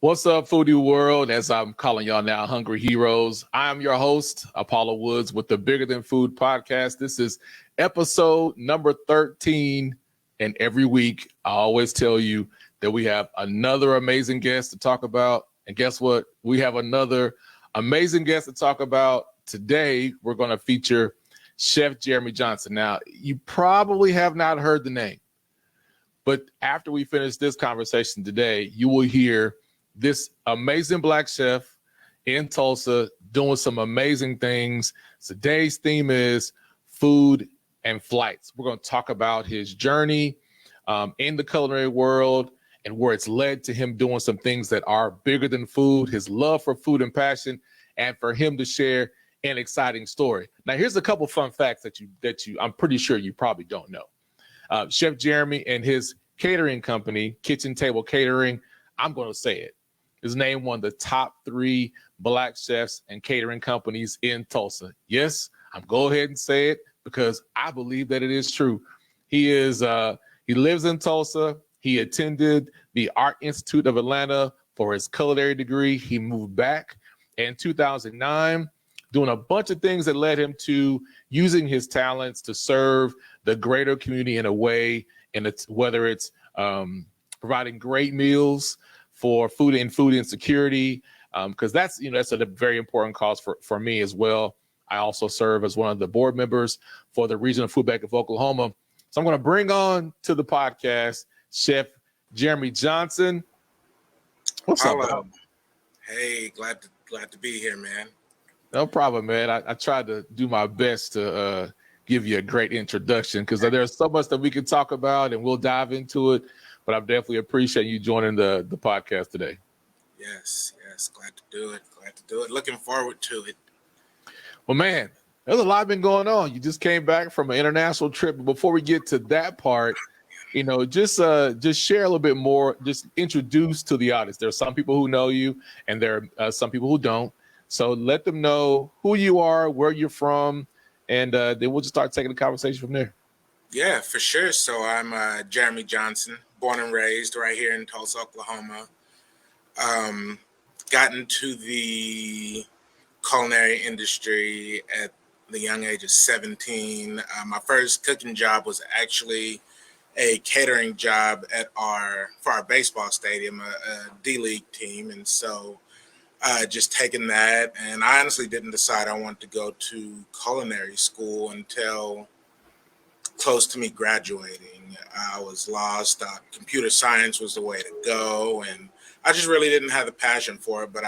What's up, foodie world? As I'm calling y'all now, Hungry Heroes. I'm your host, Apollo Woods, with the Bigger Than Food podcast. This is episode number 13. And every week, I always tell you that we have another amazing guest to talk about. And guess what? We have another amazing guest to talk about. Today, we're going to feature Chef Jeremy Johnson. Now, you probably have not heard the name, but after we finish this conversation today, you will hear this amazing Black chef in Tulsa doing some amazing things. Today's theme is food and flights. We're going to talk about his journey in the culinary world and where it's led to him doing some things that are bigger than food, his love for food and passion, and for him to share an exciting story. Now, here's a couple fun facts that you I'm pretty sure you probably don't know. Chef Jeremy and his catering company, Kitchen Table Catering, I'm going to say it, is named one of the top 3 Black chefs and catering companies in Tulsa. Yes, I'm go ahead and say it because I believe that it is true. He lives in Tulsa. He attended the Art Institute of Atlanta for his culinary degree. He moved back in 2009, doing a bunch of things that led him to using his talents to serve the greater community in a way, and it's whether it's providing great meals for food insecurity, because that's a very important cause for me as well. I also serve as one of the board members for the Regional Food Bank of Oklahoma. So I'm going to bring on to the podcast Chef Jeremy Johnson. What's up, bro? Hey, glad to be here, man. No problem, man. I tried to do my best to give you a great introduction because there's so much that we can talk about and we'll dive into it. But I definitely appreciate you joining the podcast today. Yes. Glad to do it. Looking forward to it. Well, man, there's a lot been going on. You just came back from an international trip. But before we get to that part, just share a little bit more. Just introduce to the audience. There are some people who know you, and there are some people who don't. So let them know who you are, where you're from, and then we'll just start taking the conversation from there. Yeah, for sure. So I'm Jeremy Johnson, born and raised right here in Tulsa, Oklahoma. Got into the culinary industry at the young age of 17. My first cooking job was actually a catering job for our baseball stadium, a D-League team. And so just taking that, and I honestly didn't decide I wanted to go to culinary school until close to me graduating. I was lost. Computer science was the way to go, and I just really didn't have the passion for it. But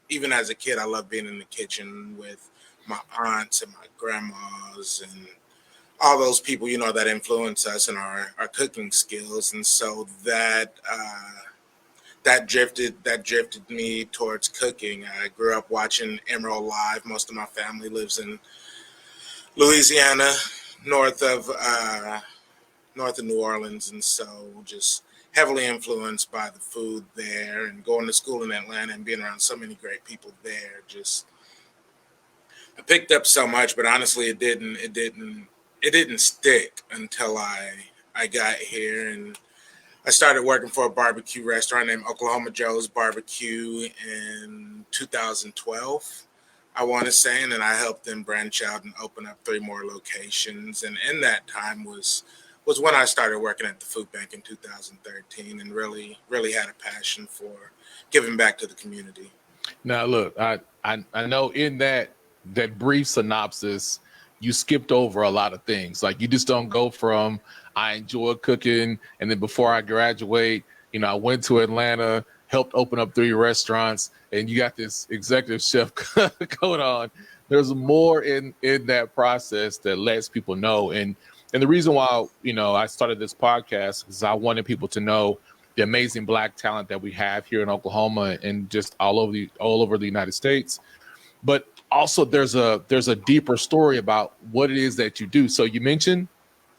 even as a kid, I loved being in the kitchen with my aunts and my grandmas and all those people, that influence us in our cooking skills. And so that drifted me towards cooking. I grew up watching Emerald Live. Most of my family lives in Louisiana, north of New Orleans, and so just heavily influenced by the food there, and going to school in Atlanta and being around so many great people there. Just I picked up so much, but honestly, it didn't stick until I got here, and I started working for a barbecue restaurant named Oklahoma Joe's Barbecue in 2012. I want to say, and then I helped them branch out and open up 3 more locations. And in that time was when I started working at the food bank in 2013, and really had a passion for giving back to the community. Now, look, I know in that brief synopsis, you skipped over a lot of things. Like, you just don't go from I enjoy cooking, and then before I graduate, I went to Atlanta, helped open up 3 restaurants, and you got this executive chef going on. There's more in that process that lets people know. And the reason why, I started this podcast is I wanted people to know the amazing Black talent that we have here in Oklahoma and just all over the United States. But also there's a deeper story about what it is that you do. So you mentioned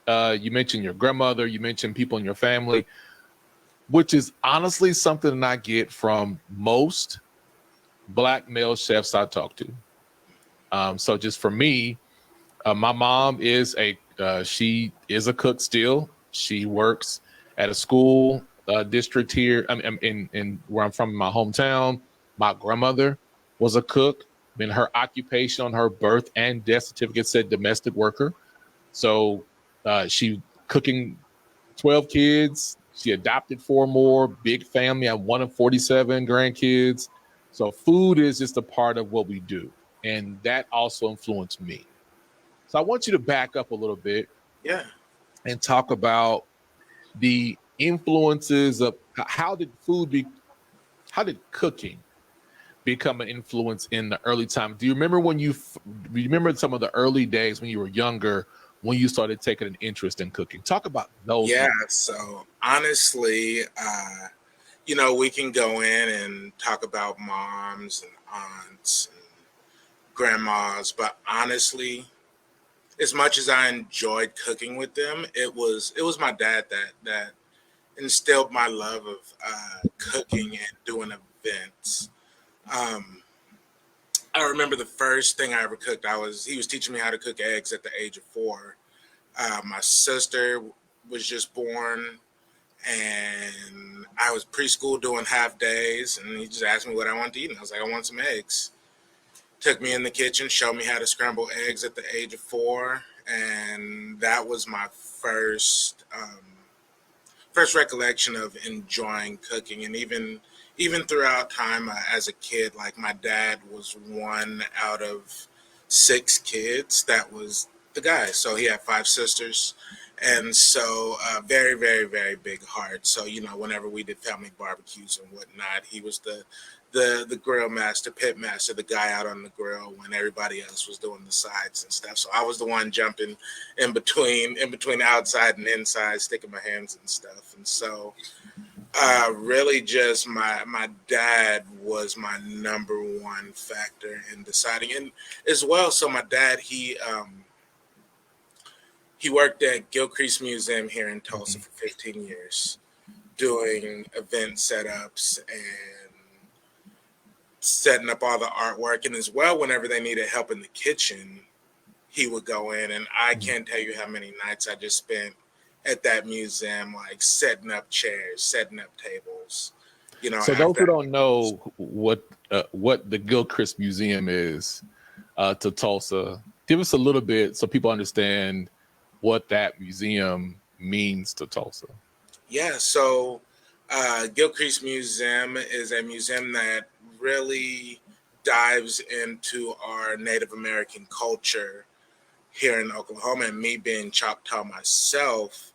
your grandmother, you mentioned people in your family, which is honestly something that I get from most Black male chefs I talk to. So just for me, my mom is she is a cook still. She works at a school district here. In where I'm from, in my hometown, my grandmother was a cook. I mean, her occupation on her birth and death certificate said domestic worker. So she cooking 12 kids. She adopted 4 more, big family. I'm one of 47 grandkids. So food is just a part of what we do. And that also influenced me. So I want you to back up a little bit Yeah. and talk about the influences of how did cooking become an influence in the early time? Do you remember remember some of the early days when you were younger, when you started taking an interest in cooking? Talk about those Yeah. moments. So honestly, we can go in and talk about moms and aunts and grandmas, but honestly, as much as I enjoyed cooking with them, it was my dad that instilled my love of cooking and doing events. Um, I remember the first thing I ever cooked. He was teaching me how to cook eggs at the age of 4. My sister was just born, and I was preschool doing half days, and he just asked me what I wanted to eat, and I was like, I want some eggs. Took me in the kitchen, showed me how to scramble eggs at the age of 4, and that was my first recollection of enjoying cooking. And even throughout time as a kid, like my dad was one out of 6 kids that was the guy, so he had 5 sisters, and so very very very big heart. So whenever we did family barbecues and whatnot, he was the grill master, pit master, the guy out on the grill when everybody else was doing the sides and stuff. So I was the one jumping in between outside and inside, sticking my hands and stuff. And so really just my dad was my number one factor in deciding. And as well, so my dad, he worked at Gilcrease Museum here in Tulsa Mhm. for 15 years doing event setups and setting up all the artwork. And as well, whenever they needed help in the kitchen, he would go in. And I Mhm. can't tell you how many nights I just spent at that museum, like setting up chairs, setting up tables. So those After who don't know what the Gilchrist Museum is to Tulsa, give us a little bit so people understand what that museum means to Tulsa. Yeah, so Gilcrease Museum is a museum that really dives into our Native American culture here in Oklahoma. And me being Choctaw myself,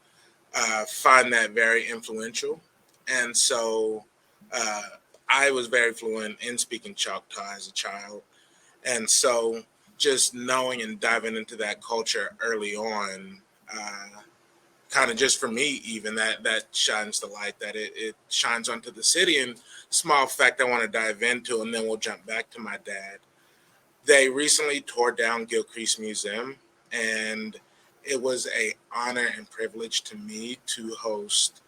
find that very influential. And so uh, I was very fluent in speaking Choctaw as a child. And so just knowing and diving into that culture early on, kind of just for me, even that shines the light that it shines onto the city. And small fact I want to dive into, and then we'll jump back to my dad. They recently tore down Gilcrease Museum, and it was a honor and privilege to me to host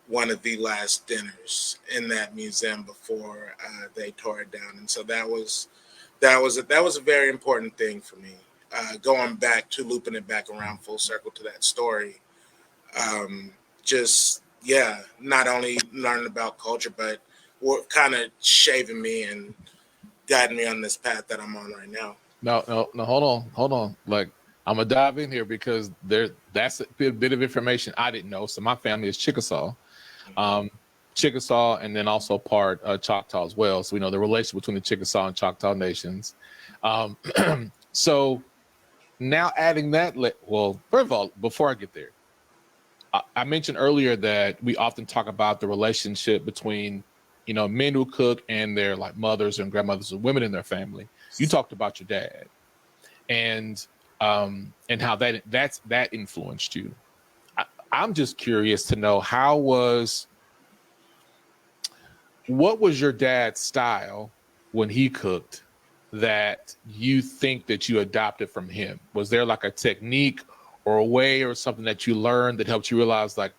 one of the last dinners in that museum before they tore it down. And so that was a very important thing for me. Going back to looping it back around full circle to that story, um, just yeah, not only learning about culture, but what kind of shaping me and guiding me on this path that I'm on right now. No, no, no. Hold on. Like I'm gonna dive in here because that's a bit of information I didn't know. So my family is Chickasaw, um, Chickasaw, and then also part Choctaw as well. So we know the relationship between the Chickasaw and Choctaw nations. Um, so now adding that, well, first of all, before I get there, I mentioned earlier that we often talk about the relationship between, men who cook and their like mothers and grandmothers and women in their family. You talked about your dad and how that influenced you. I'm just curious to know what was your dad's style when he cooked that you think that you adopted from him? Was there like a technique or a way or something that you learned that helped you realize like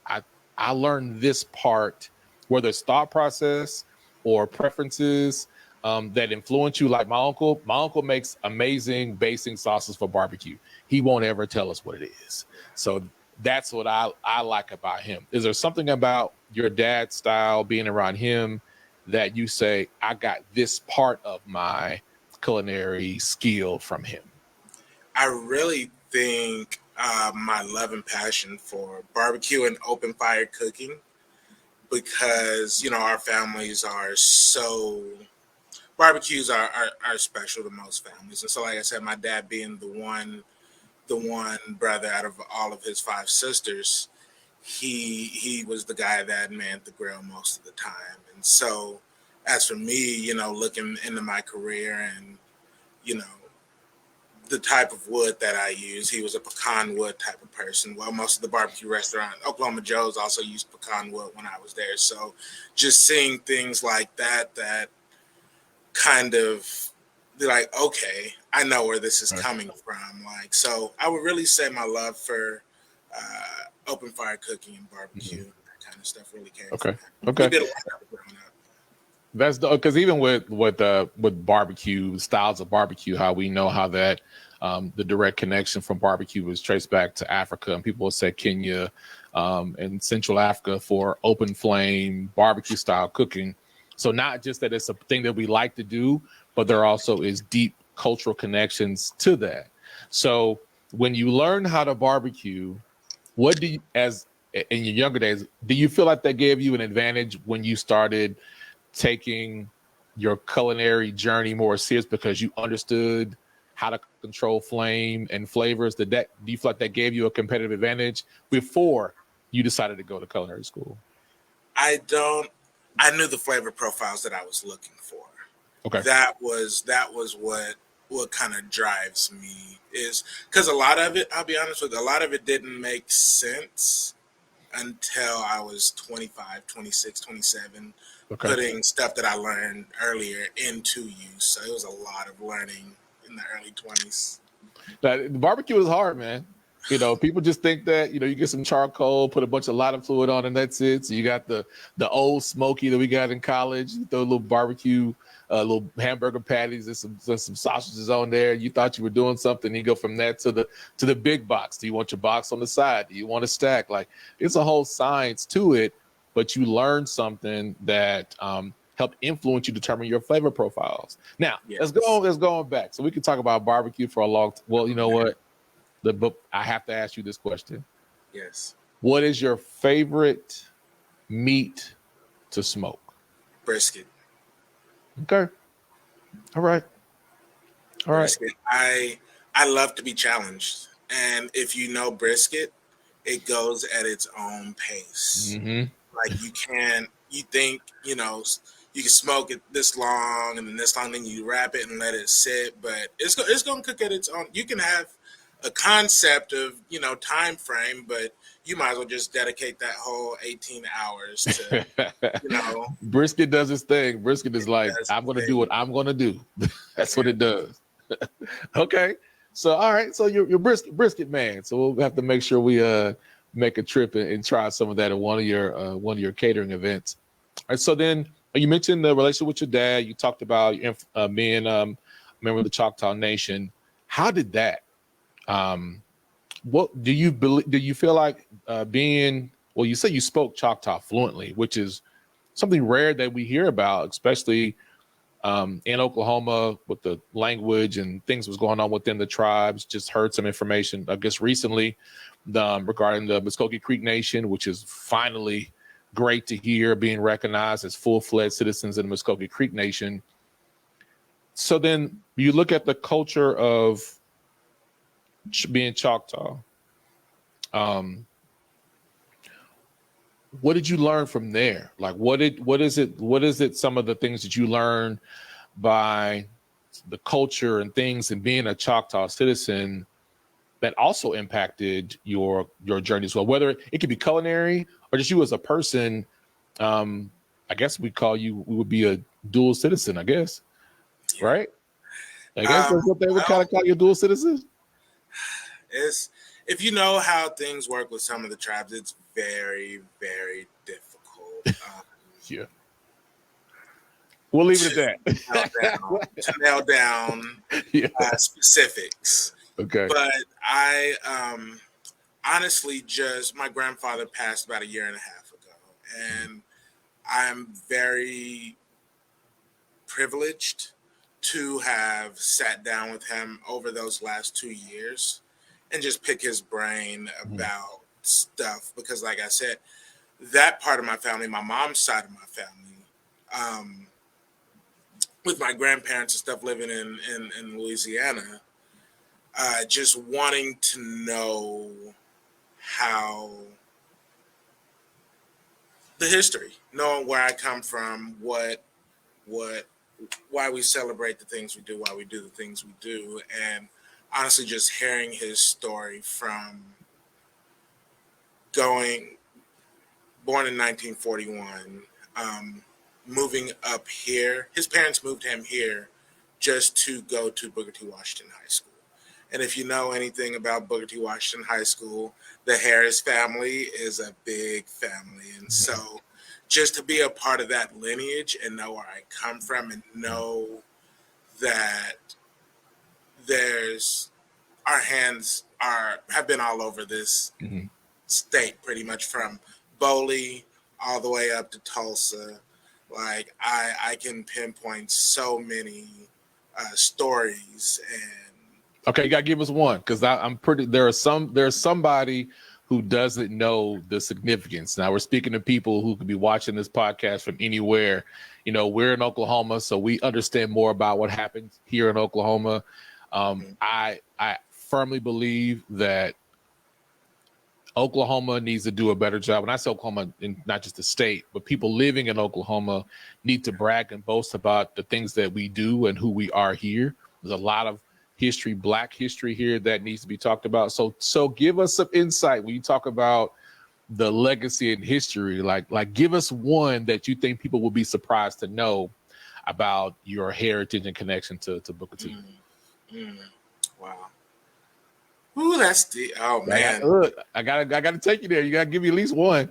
I learned this part, whether it's thought process or preferences that influence you? Like my uncle makes amazing basting sauces for barbecue. He won't ever tell us what it is. So that's what I like about him. Is there something about your dad's style, being around him, that you say, I got this part of my culinary skill from him? I really think my love and passion for barbecue and open fire cooking, because our families are so barbecues are special to most families, and so like I said, my dad being the one brother out of all of his five sisters, he was the guy that manned the grill most of the time. And so as for me, looking into my career and you know the type of wood that I use, he was a pecan wood type of person. Well, most of the barbecue restaurant, Oklahoma Joe's, also used pecan wood when I was there. So just seeing things like that kind of be like, okay, I know where this is Right. coming from. Like, so I would really say my love for open fire cooking and barbecue, Mhm. that kind of stuff really came from Okay. him. Okay. We did a lot of it growing up. That's because even with barbecue styles of barbecue, how we know how that the direct connection from barbecue was traced back to Africa, and people will say Kenya and Central Africa for open flame barbecue style cooking. So not just that it's a thing that we like to do, but there also is deep cultural connections to that. So when you learn how to barbecue, what do you, as in your younger days, do you feel like that gave you an advantage when you started taking your culinary journey more serious because you understood how to control flame and flavors? Do you feel like that gave you a competitive advantage before you decided to go to culinary school? I don't. I knew the flavor profiles that I was looking for. Okay. That was what kind of drives me, is because a lot of it, I'll be honest with you, a lot of it didn't make sense until I was 25, 26, 27, Okay. putting stuff that I learned earlier into use. So it was a lot of learning in the early 20s. Now, the barbecue is hard, man. People just think that, you get some charcoal, put a bunch of lighter fluid on, and that's it. So you got the old smoky that we got in college. You throw a little barbecue, little hamburger patties and some sausages on there. You thought you were doing something. You go from that to the big box. Do you want your box on the side? Do you want to stack? Like, it's a whole science to it, but you learn something that help influence you determine your flavor profiles. Now, let's Yes. go back. So we can talk about barbecue for a long time. Well, you know what? But I have to ask you this question. Yes. What is your favorite meat to smoke? Brisket. Okay. All right. All right. Brisket. I love to be challenged. And if you know brisket, it goes at its own pace. Mm-hmm. Like you think, you can smoke it this long and then this long, then you wrap it and let it sit, but it's going to cook at its own. You can have a concept of, time frame, but you might as well just dedicate that whole 18 hours to, Brisket does its thing. Brisket is like, that's I'm the going to do thing. what I'm going to do. That's what Yeah. it does. Okay. So, all right. So you're brisket man. So we'll have to make sure we make a trip and try some of that at one of your catering events. All right. So then you mentioned the relationship with your dad. You talked about being a member of the Choctaw Nation. How did that? What do you believe? Do you feel like being? Well, you say you spoke Choctaw fluently, which is something rare that we hear about, especially in Oklahoma with the language and things was going on within the tribes. Just heard some information, I guess, recently regarding the Muskogee Creek Nation, which is finally great to hear being recognized as full-fledged citizens in the Muskogee Creek Nation. So then you look at the culture of being Choctaw. Um, what did you learn from there? Like, what is it? Some of the things that you learned by the culture and things and being a Choctaw citizen that also impacted your journey as well, whether it could be culinary or just you as a person. I guess we would be a dual citizen, I guess, Yeah. right? I guess that's what they would kind Well, of call you, dual citizens. it's if you know how things work with some of the tribes, it's very, very difficult. Yeah, we'll leave it To at that. nail down Yeah. specifics. Okay. But honestly, just my grandfather passed about a year and a half ago, and I'm very privileged to have sat down with him over those last 2 years and just pick his brain about stuff. Because, like I said, that part of my family, my mom's side of my family, with my grandparents and stuff living in Louisiana, just wanting to know how the history, knowing where I come from, what why we celebrate the things we do, why we do the things we do, and honestly, just hearing his story from going born in 1941, moving up here. His parents moved him here just to go to Booker T. Washington High School. And if you know anything about Booker T. Washington High School, the Harris family is a big family. And so just to be a part of that lineage and know where I come from and know that there's our hands have been all over this state, pretty much from Boley all the way up to Tulsa. Like I can pinpoint so many stories. And Okay, you gotta give us one, because I'm pretty. There's somebody who doesn't know the significance. Now we're speaking to people who could be watching this podcast from anywhere. You know, we're in Oklahoma, so we understand more about what happens here in Oklahoma. I firmly believe that Oklahoma needs to do a better job. When I say Oklahoma, not just the state, but people living in Oklahoma need to brag and boast about the things that we do and who we are here. There's a lot of history, Black history here that needs to be talked about. So give us some insight when you talk about the legacy and history. Like give us one that you think people will be surprised to know about your heritage and connection to Booker T. Wow. Ooh, that's the man. I gotta take you there. You gotta give me at least one.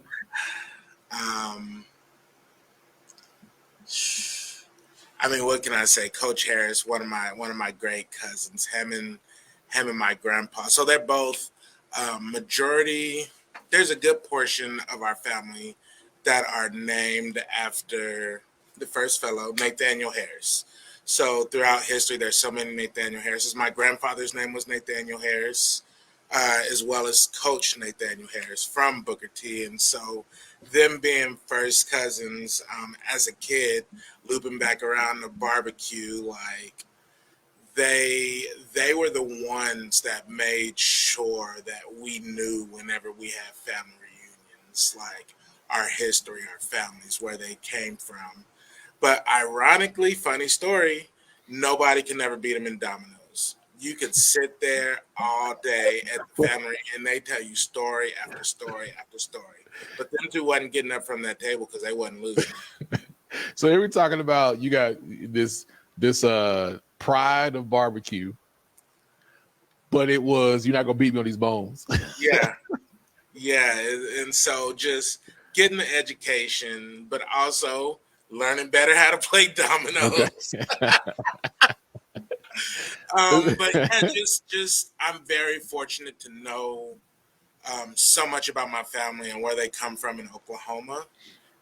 I mean, what can I say? Coach Harris, one of my great cousins. Him and my grandpa. So they're both majority. There's a good portion of our family that are named after the first fellow, Nathaniel Harris. So throughout history, there's so many Nathaniel Harrises. My grandfather's name was Nathaniel Harris, as well as Coach Nathaniel Harris from Booker T. And so them being first cousins, as a kid, looping back around the barbecue, like they were the ones that made sure that we knew whenever we had family reunions, like our history, our families, where they came from. But ironically, funny story, nobody can ever beat them in dominoes. You could sit there all day at the family and they tell you story after story after story. But them two wasn't getting up from that table because they wasn't losing. So here we're talking about, you got this pride of barbecue, but it was, you're not gonna beat me on these bones. Yeah. And so just getting the education, but also learning better how to play dominoes. Okay. But yeah, just I'm very fortunate to know so much about my family and where they come from in Oklahoma,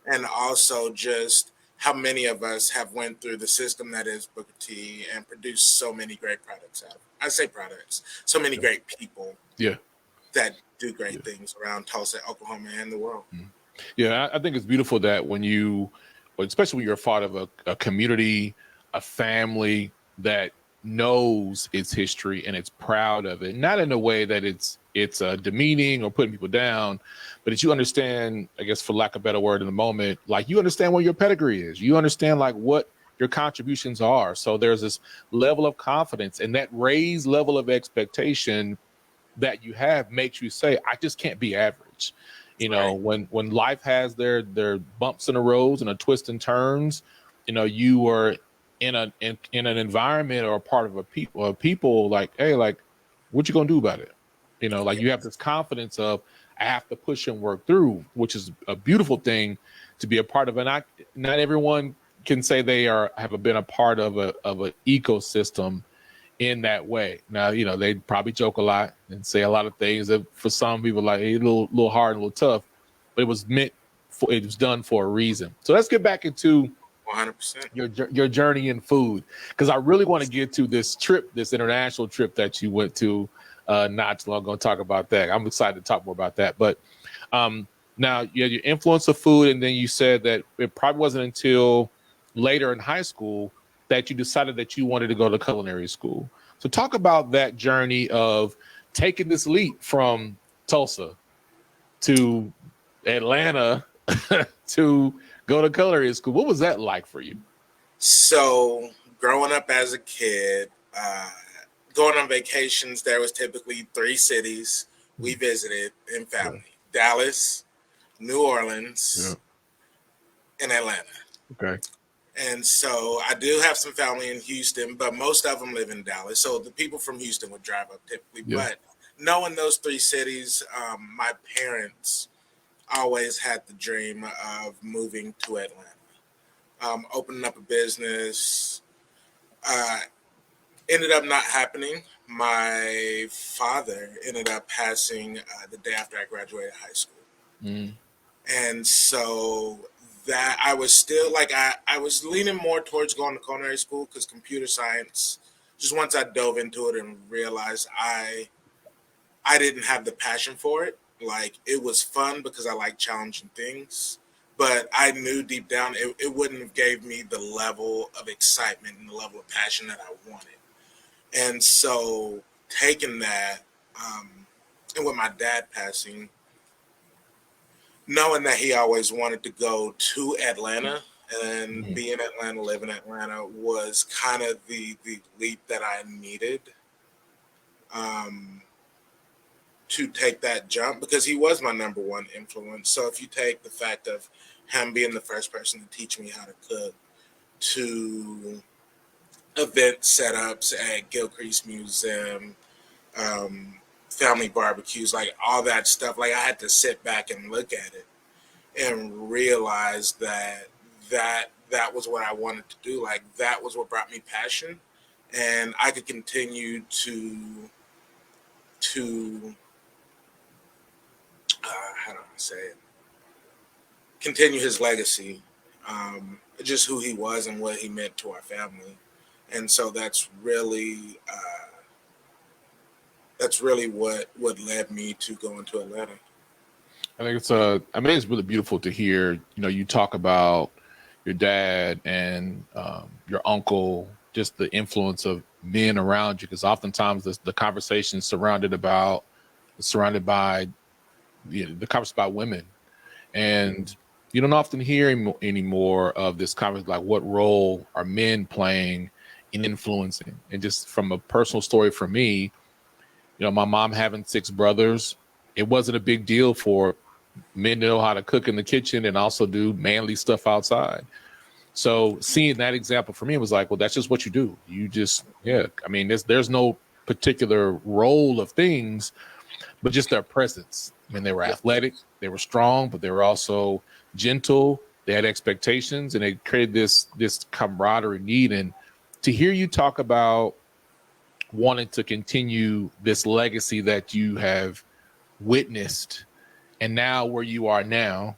and also just how many of us have went through the system that is Booker T and produced so many great products out of it. I say products, so many great people that do great things around Tulsa, Oklahoma, and the world. Yeah, I think it's beautiful that when especially when you're a part of a community, a family that knows its history and it's proud of it, not in a way that it's demeaning or putting people down, but that you understand, I guess, for lack of a better word in the moment, like you understand what your pedigree is. You understand like what your contributions are. So there's this level of confidence, and that raised level of expectation that you have makes you say, I just can't be average. You know, when life has their bumps in the roads and a twists and turns, you know, you are in an environment or a part of a people like, hey, like, what you gonna do about it? You know, like you have this confidence of, I have to push and work through, which is a beautiful thing to be a part of. And not everyone can say they have been a part of an ecosystem in that way. Now, you know, they probably joke a lot and say a lot of things that for some people like a little hard and a little tough, but it was done for a reason. So let's get back into 100%. your journey in food, because I really want to get to this international trip that you went to not too long ago. Talk about that. I'm excited to talk more about that. But now you had your influence of food, and then you said that it probably wasn't until later in high school that you decided that you wanted to go to culinary school. So talk about that journey of taking this leap from Tulsa to Atlanta to go to culinary school. What was that like for you? So, growing up as a kid, going on vacations, there was typically 3 cities we visited in family: Dallas, New Orleans, and Atlanta. Okay. And so I do have some family in Houston, but most of them live in Dallas. So the people from Houston would drive up typically. Yeah. But knowing those 3 cities, my parents always had the dream of moving to Atlanta, opening up a business. Ended up not happening. My father ended up passing the day after I graduated high school. Mm. And so that I was still like, I was leaning more towards going to culinary school because computer science, just once I dove into it and realized I didn't have the passion for it. Like, it was fun because I like challenging things, but I knew deep down it wouldn't have gave me the level of excitement and the level of passion that I wanted. And so taking that, and with my dad passing, knowing that he always wanted to go to Atlanta and be in Atlanta, live in Atlanta, was kind of the leap that I needed to take that jump, because he was my number one influence. So if you take the fact of him being the first person to teach me how to cook, to event setups at Gilcrease Museum, family barbecues, like all that stuff, like I had to sit back and look at it and realize that was what I wanted to do. Like, that was what brought me passion, and I could continue to how do I say it? Continue his legacy, just who he was and what he meant to our family, and so that's really what led me to going to Atlanta. I think it's really beautiful to hear, you know, you talk about your dad and your uncle, just the influence of men around you, because oftentimes the conversation is surrounded by the conversation about women, and you don't often hear anymore of this conversation, like what role are men playing in influencing. And just from a personal story for me, you know, my mom having 6 brothers, it wasn't a big deal for men to know how to cook in the kitchen and also do manly stuff outside. So seeing that example for me was like, well, that's just what you do. You just, I mean, there's no particular role of things, but just their presence. I mean, they were athletic, they were strong, but they were also gentle. They had expectations, and they created this camaraderie need. And to hear you talk about wanting to continue this legacy that you have witnessed, and now where you are now,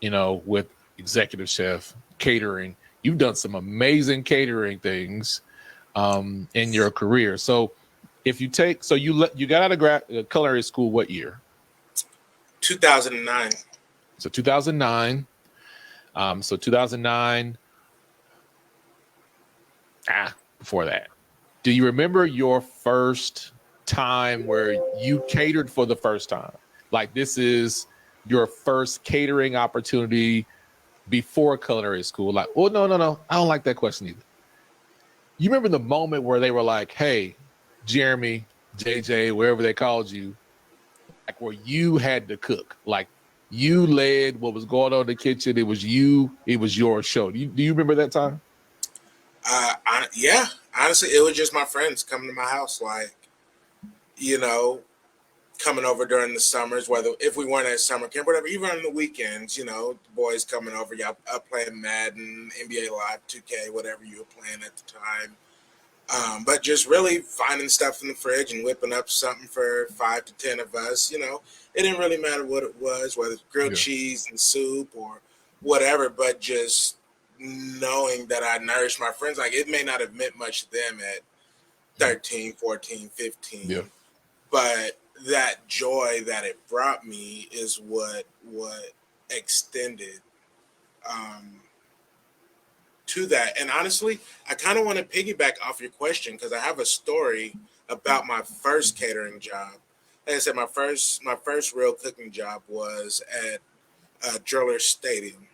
you know, with executive chef catering, you've done some amazing catering things in your career. So if you take, so you got out of culinary school what year? 2009. So 2009. So 2009. Before that, do you remember your first time where you catered for the first time? Like, this is your first catering opportunity before culinary school. Like, oh, no. I don't like that question either. You remember the moment where they were like, hey, Jeremy, JJ, wherever they called you, like where you had to cook, like you led what was going on in the kitchen. It was you. It was your show. Do you remember that time? Yeah, honestly, it was just my friends coming to my house, like, you know, coming over during the summers, whether if we weren't at summer camp, whatever, even on the weekends, you know, the boys coming over, y'all up playing Madden, NBA Live, 2K, whatever you were playing at the time. But just really finding stuff in the fridge and whipping up something for 5 to 10 of us. It didn't really matter what it was, whether it's grilled Yeah. cheese and soup or whatever, but just knowing that I nourished my friends. Like, it may not have meant much to them at 13, 14, Yeah. 15, but that joy that it brought me is what extended um, to that. And honestly, I kind of want to piggyback off your question because I have a story about my first catering job. Like I said, my first real cooking job was at Driller Stadium,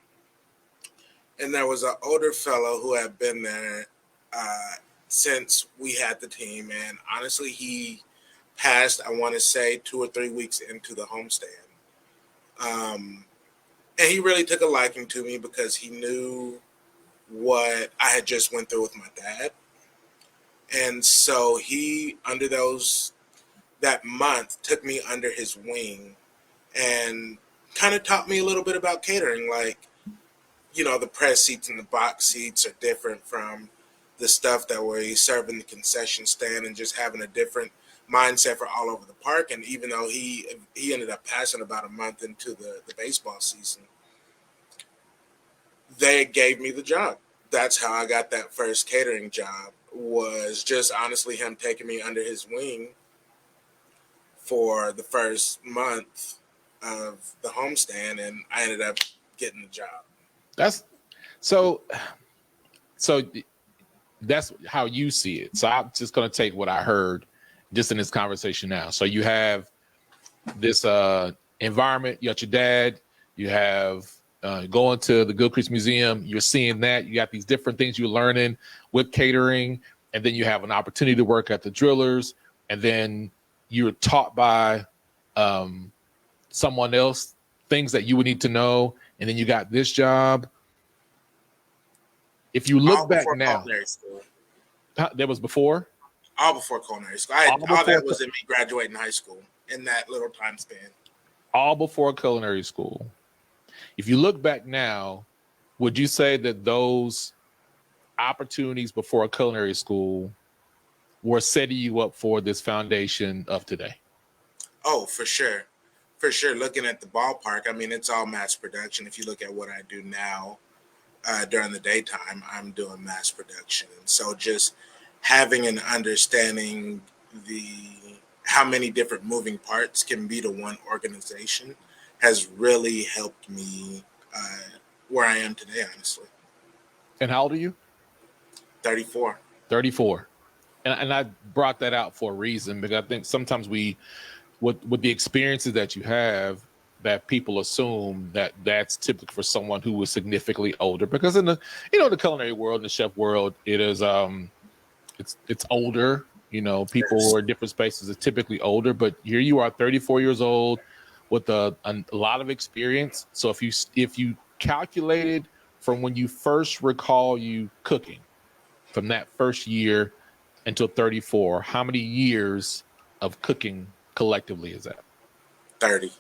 and there was an older fellow who had been there uh, since we had the team. And honestly, he passed, I want to say, 2 or 3 weeks into the homestand. Um, and he really took a liking to me because he knew what I had just went through with my dad. And so he, under that month, took me under his wing and kind of taught me a little bit about catering. Like, the press seats and the box seats are different from the stuff that we serve in the concession stand, and just having a different mindset for all over the park. And even though he ended up passing about a month into the baseball season, they gave me the job. That's how I got that first catering job, was just honestly him taking me under his wing for the first month of the homestand, and I ended up getting the job. That's so. So that's how you see it. So I'm just going to take what I heard just in this conversation now. So you have this environment. You got your dad. You have going to the Gilchrist Museum. You're seeing that. You got these different things you're learning with catering, and then you have an opportunity to work at the Drillers, and then you're taught by someone else things that you would need to know, and then you got this job. If you All look back before now, culinary school. there was before. All before culinary school. All All before that was in me graduating high school in that little time span. all before culinary school. If you look back now, would you say that those opportunities before culinary school were setting you up for this foundation of today? Oh, for sure. For sure. Looking at the ballpark, I mean, it's all mass production. If you look at what I do now, during the daytime, I'm doing mass production. And so just having an understanding the how many different moving parts can be to one organization has really helped me where I am today, honestly. And how old are you? 34. 34. And I brought that out for a reason, because I think sometimes we, with the experiences that you have, that people assume that that's typical for someone who was significantly older, because in the culinary world, in the chef world, it is it's older. People Yes. who are in different spaces are typically older, but here you are, 34 years old, with a lot of experience. So if you calculated from when you first recall you cooking, from that first year until 34, how many years of cooking collectively is that? 30.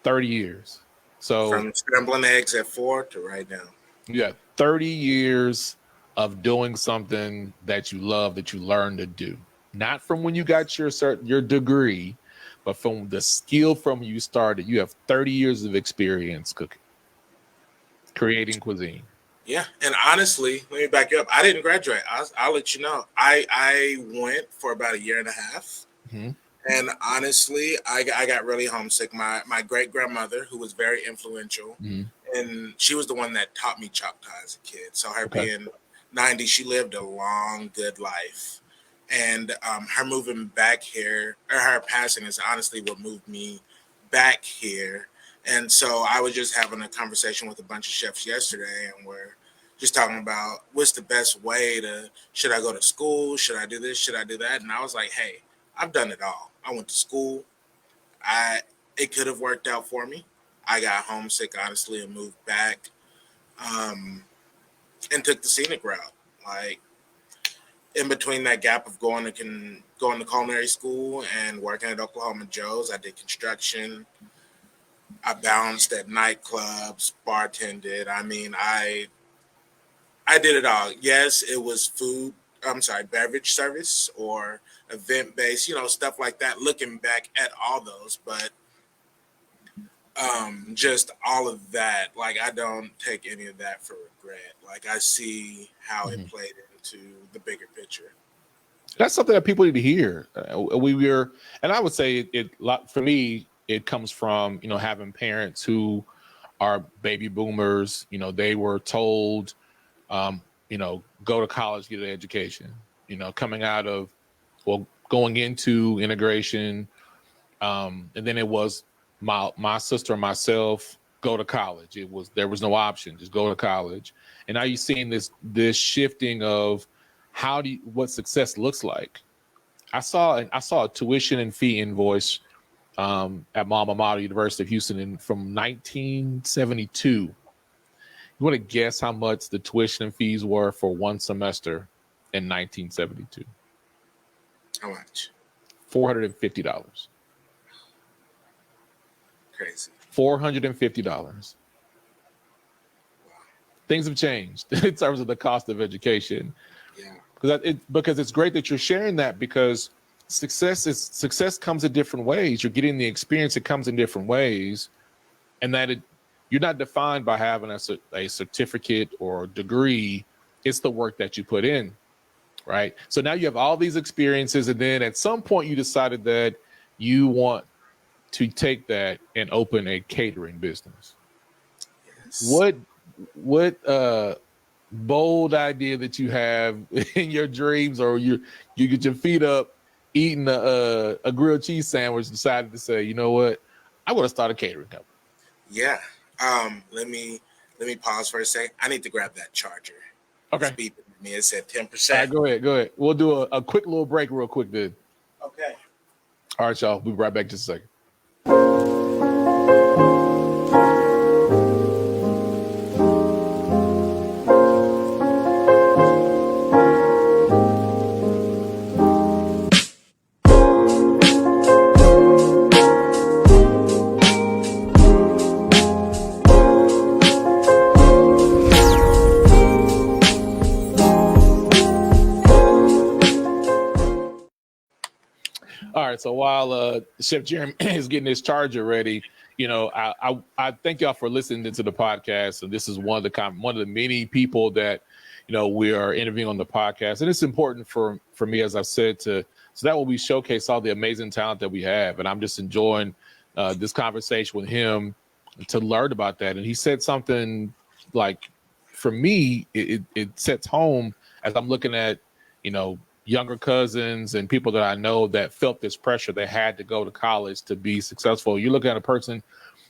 30 years. So From scrambling eggs at 4 to right now. you got 30 years of doing something that you love, that you learned to do. Not from when you got your degree, but from the skill from when you started. You have 30 years of experience cooking, creating cuisine. Yeah, and honestly, let me back you up. I didn't graduate. I'll let you know. I went for about a year and a half, Mm-hmm. and honestly, I got really homesick. My great grandmother, who was very influential, Mm-hmm. and she was the one that taught me Choctaw as a kid. So her Okay. being 90, she lived a long, good life, and her moving back here, or her passing, is honestly what moved me back here. And so I was just having a conversation with a bunch of chefs yesterday, and we're just talking about what's the best way to, should I go to school? Should I do this? Should I do that? And I was like, hey, I've done it all. I went to school. I It could have worked out for me. I got homesick, honestly, and moved back, um, and took the scenic route. Like, in between that gap of going to culinary school and working at Oklahoma Joe's, I did construction. I bounced at nightclubs, bartended. I mean, I did it all. Yes, it was food beverage service or event based, stuff like that. Looking back at all those, but just all of that, like I don't take any of that for regret. Like I see how it Mhm. played into the bigger picture. That's something that people need to hear. And I would say for me, it comes from having parents who are baby boomers. They were told, go to college, get an education. Coming out of, well, going into integration, and then it was my sister and myself go to college. There was no option, just go to college. And now you're seeing this shifting of what success looks like. I saw a tuition and fee invoice at my alma mater, University of Houston, from 1972. You want to guess how much the tuition and fees were for one semester in 1972? How much? $450. Crazy. $450. Things have changed in terms of the cost of education. Yeah. Because it's great that you're sharing that, because success comes in different ways. You're getting the experience, it comes in different ways, and you're not defined by having a certificate or degree. It's the work that you put in, right? So now you have all these experiences, and then at some point you decided that you want to take that and open a catering business. Yes. What bold idea that you have in your dreams, or you get your feet up eating a grilled cheese sandwich, decided to say, you know what, I want to start a catering company? Yeah. Let me pause for a second. I need to grab that charger. It's Okay. beeping at me. It said All 10%. right, go ahead. We'll do a quick little break real quick then. Okay. All right, y'all. We'll be right back in just a second. All right. So while Chef Jeremy is getting his charger ready, I thank y'all for listening to the podcast. And this is one of the many people that we are interviewing on the podcast, and it's important for me, as I've said, so that way we showcase all the amazing talent that we have. And I'm just enjoying this conversation with him to learn about that. And he said something like, for me, it sets home as I'm looking at younger cousins and people that I know that felt this pressure. They had to go to college to be successful. You look at a person,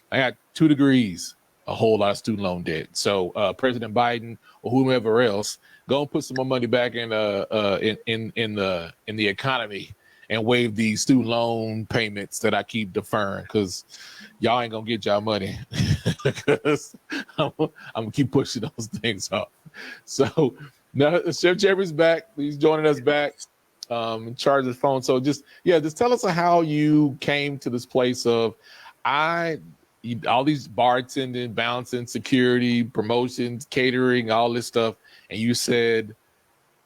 I got 2 degrees, a whole lot of student loan debt. So President Biden or whomever else, go and put some more money back in the economy and waive these student loan payments that I keep deferring, because y'all ain't gonna get y'all money, because I'm gonna keep pushing those things off. So now Chef Jeremy's back. He's joining us back in charge of the phone. So just tell us how you came to this place of all these bartending, bouncing, security, promotions, catering, all this stuff. And you said,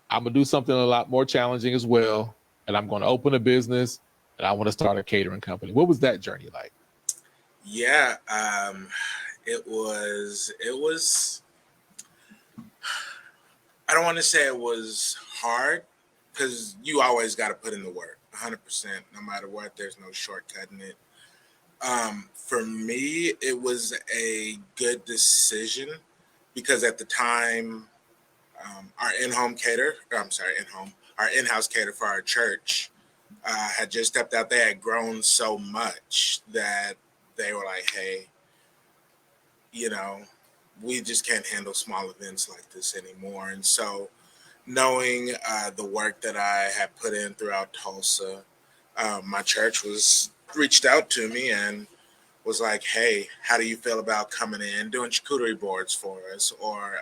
I'm going to do something a lot more challenging as well. And I'm going to open a business, and I want to start a catering company. What was that journey like? Yeah. It was, I don't want to say it was hard, because you always got to put in the work 100%, no matter what. There's no shortcutting it. For me, it was a good decision, because at the time, our in-home cater, I'm sorry, our in-house cater for our church had just stepped out. They had grown so much that they were like, hey, you know, we just can't handle small events like this anymore. And so, knowing the work that I had put in throughout Tulsa, my church was reached out to me and was like, hey, how do you feel about coming in, doing charcuterie boards for us, or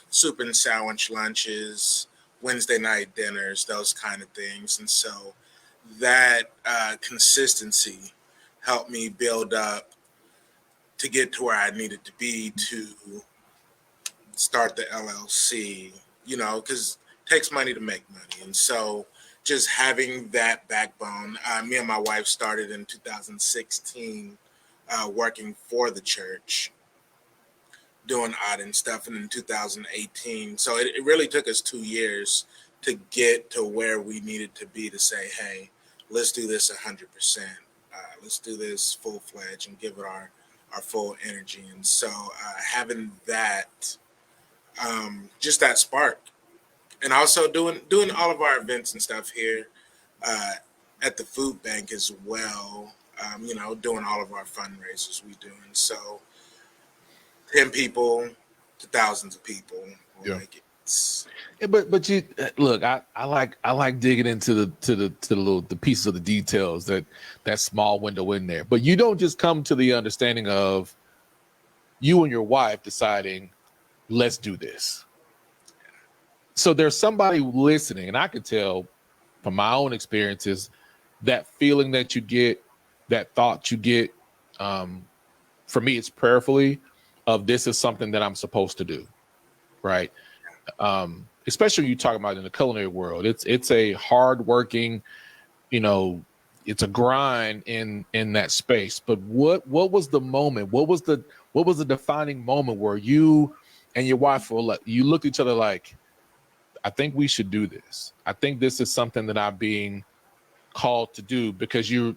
soup and sandwich lunches, Wednesday night dinners, those kind of things. And so that consistency helped me build up to get to where I needed to be to start the LLC, because takes money to make money. And so just having that backbone, me and my wife started in 2016 working for the church, doing odd and stuff. And in 2018, so it really took us 2 years to get to where we needed to be to say, hey, let's do this 100%. Let's do this full fledged and give it our full energy. And so having that, just that spark, and also doing all of our events and stuff here uh, at the food bank as well. Doing all of our fundraisers we do, and so 10 people to thousands of people. Yeah. Like it's Yeah, but you look, I like digging into the pieces of the details, that small window in there. But you don't just come to the understanding of you and your wife deciding, let's do this. So there's somebody listening, and I can tell from my own experiences, that feeling that you get, that thought you get, for me, it's prayerfully of this is something that I'm supposed to do, right? Especially when you talk about in the culinary world, it's a hard working, it's a grind in that space. But what was the moment? What was the defining moment where you and your wife were like, you looked at each other like, I think we should do this. I think this is something that I'm being called to do, because you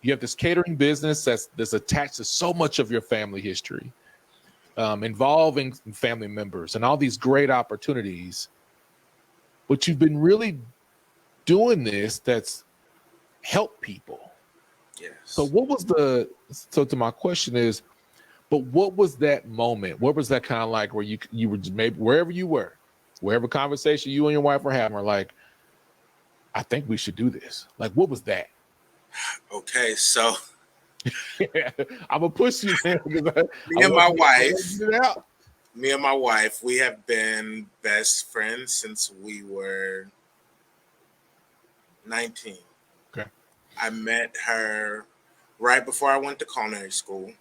have this catering business that's attached to so much of your family history, involving family members and all these great opportunities. But you've been really doing this that's helped people. So yes. so to my question is, but what was that moment? What was that kind of like where you were maybe wherever conversation you and your wife were having, were like, I think we should do this. Like, what was that? Okay, so I'm gonna push you there because me and my I wife, want to get it out. we have been best friends since we were 19. Okay. I met her right before I went to culinary school,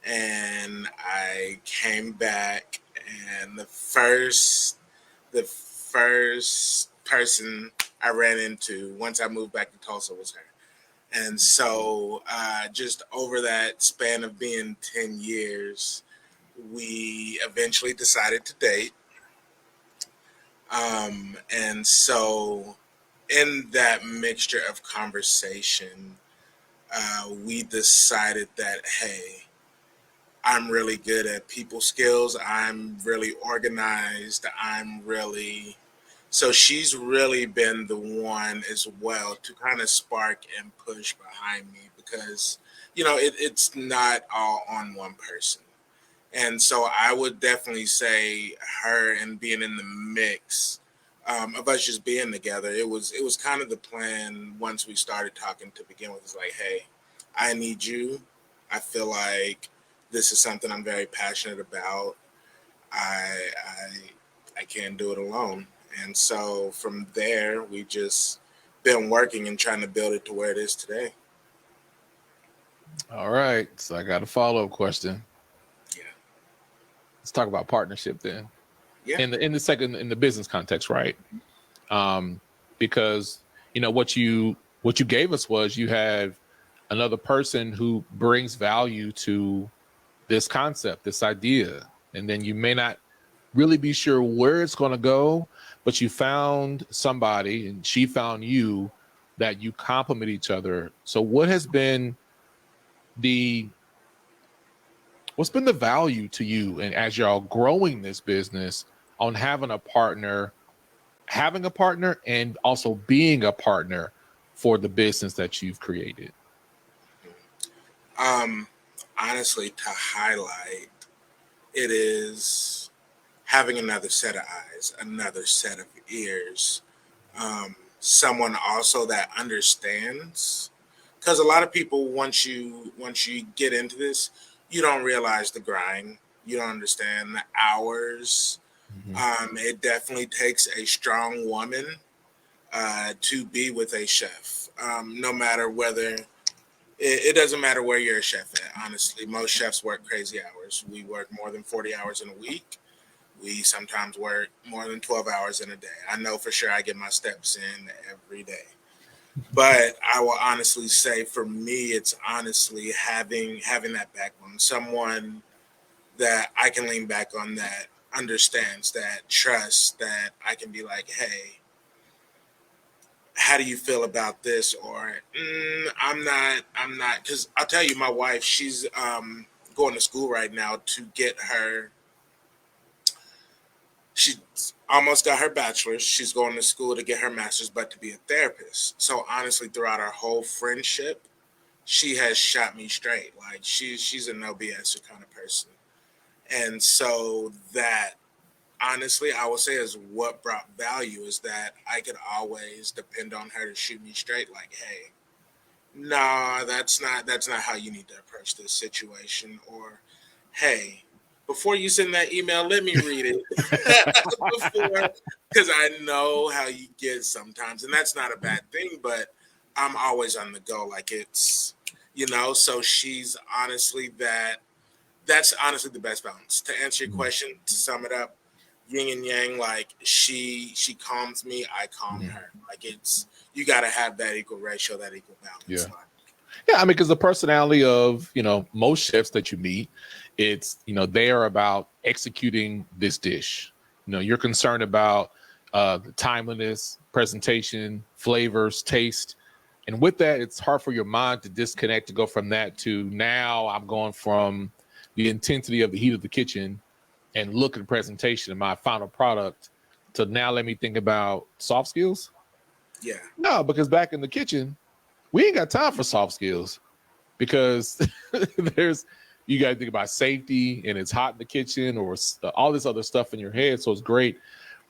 and I came back, and the first person I ran into once I moved back to Tulsa was her. And so, just over that span of being 10 years, we eventually decided to date. And so, in that mixture of conversation, we decided that, hey, I'm really good at people skills. I'm really organized. So she's really been the one as well to kind of spark and push behind me, because, it's not all on one person. And so I would definitely say her and being in the mix, of us just being together. It was kind of the plan once we started talking to begin with. It's like, hey, I need you. I feel like this is something I'm very passionate about. I I can't do it alone. And so from there, we just been working and trying to build it to where it is today. All right. So I got a follow-up question. Yeah. Let's talk about partnership then. Yeah. In the business context, right? Because what you gave us was you have another person who brings value to this concept, this idea, and then you may not really be sure where it's going to go, but you found somebody and she found you that you complement each other. So the what's been the value to you, and as y'all growing this business, on having a partner and also being a partner for the business that you've created? Um, Honestly, to highlight, it is having another set of eyes, another set of ears, someone also that understands. Because a lot of people, once you get into this, you don't realize the grind. You don't understand the hours. Mm-hmm. It definitely takes a strong woman to be with a chef. No matter whether it doesn't matter where you're a chef at. Honestly, most chefs work crazy hours. We work more than 40 hours in a week. We sometimes work more than 12 hours in a day. I know for sure I get my steps in every day. But I will honestly say for me, it's honestly having that backbone, someone that I can lean back on, that understands, that trusts, that I can be like, hey, how do you feel about this? Or I'm not, because I'll tell you, my wife, she's going to school right now to get her. She almost got her bachelor's. She's going to school to get her master's, but to be a therapist. So honestly, throughout our whole friendship, she has shot me straight. Like she's a no BS kind of person. And so that honestly, I would say is what brought value, is that I could always depend on her to shoot me straight. Like, hey, no, that's not how you need to approach this situation. Or, hey, before you send that email, let me read it before, because I know how you get sometimes, and that's not a bad thing. But I'm always on the go, like it's, So she's honestly that. That's honestly the best balance. To answer your question, to sum it up, yin and yang. Like she calms me, I calm her. Like it's, you got to have that equal ratio, that equal balance. Yeah. Yeah, I mean, because the personality of, most chefs that you meet, it's, they are about executing this dish. You're concerned about the timeliness, presentation, flavors, taste. And with that, it's hard for your mind to disconnect, to go from that to now I'm going from the intensity of the heat of the kitchen and look at the presentation of my final product to now let me think about soft skills. Yeah. No, because back in the kitchen, we ain't got time for soft skills, because you got to think about safety, and it's hot in the kitchen, or all this other stuff in your head. So it's great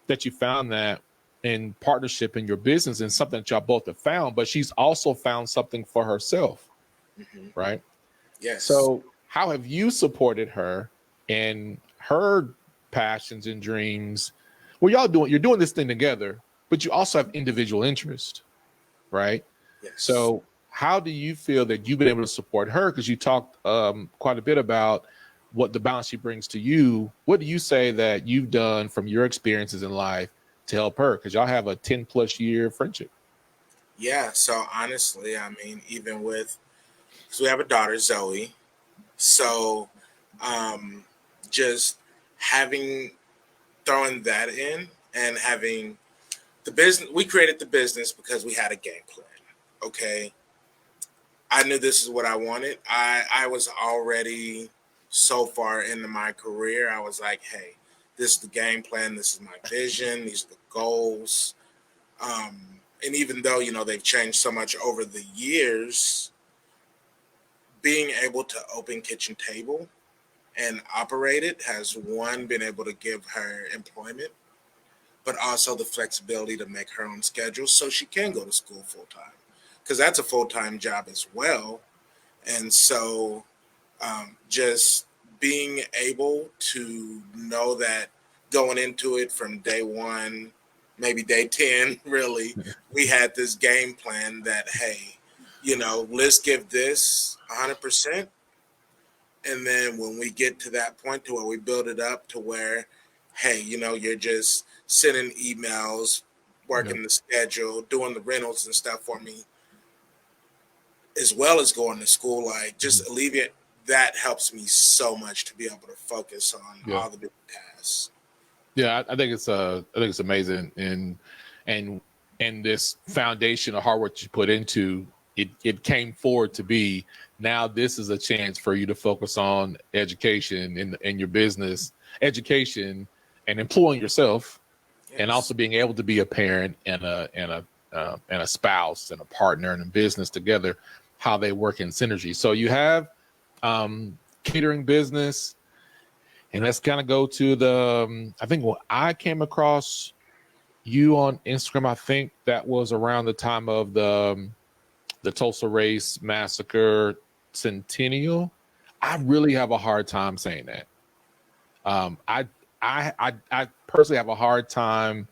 that you found that in partnership in your business, and something that y'all both have found, but she's also found something for herself. Right. Yes. So how have you supported her in her passions and dreams? Well, you're doing this thing together, but you also have individual interest. Right. Yes. So how do you feel that you've been able to support her? Because you talked quite a bit about what the balance she brings to you. What do you say that you've done from your experiences in life to help her? Because y'all have a 10+ year friendship. Yeah. So honestly, I mean, even with, because we have a daughter, Zoe. So just throwing that in, and having the business, we created the business because we had a game plan. Okay. I knew this is what I wanted. I was already so far into my career. I was like, hey, this is the game plan. This is my vision. These are the goals. And even though, they've changed so much over the years, being able to open Kitchen Table and operate it has, one, been able to give her employment, but also the flexibility to make her own schedule so she can go to school full time, because that's a full-time job as well. And so just being able to know that going into it from day one, maybe day 10, really, we had this game plan that, hey, let's give this 100%. And then when we get to that point to where we build it up to where, hey, you're just sending emails, working the schedule, doing the rentals and stuff for me, as well as going to school, like just alleviate, that helps me so much to be able to focus on all the different tasks. Yeah, I think it's amazing, and this foundation of hard work you put into it, it came forward to be, now this is a chance for you to focus on education in your business, education and employing yourself, and also being able to be a parent and a spouse and a partner and a business together, how they work in synergy. So you have catering business. And let's kind of go to the, I think when I came across you on Instagram, I think that was around the time of the Tulsa Race Massacre Centennial. I really have a hard time saying that. I personally have a hard time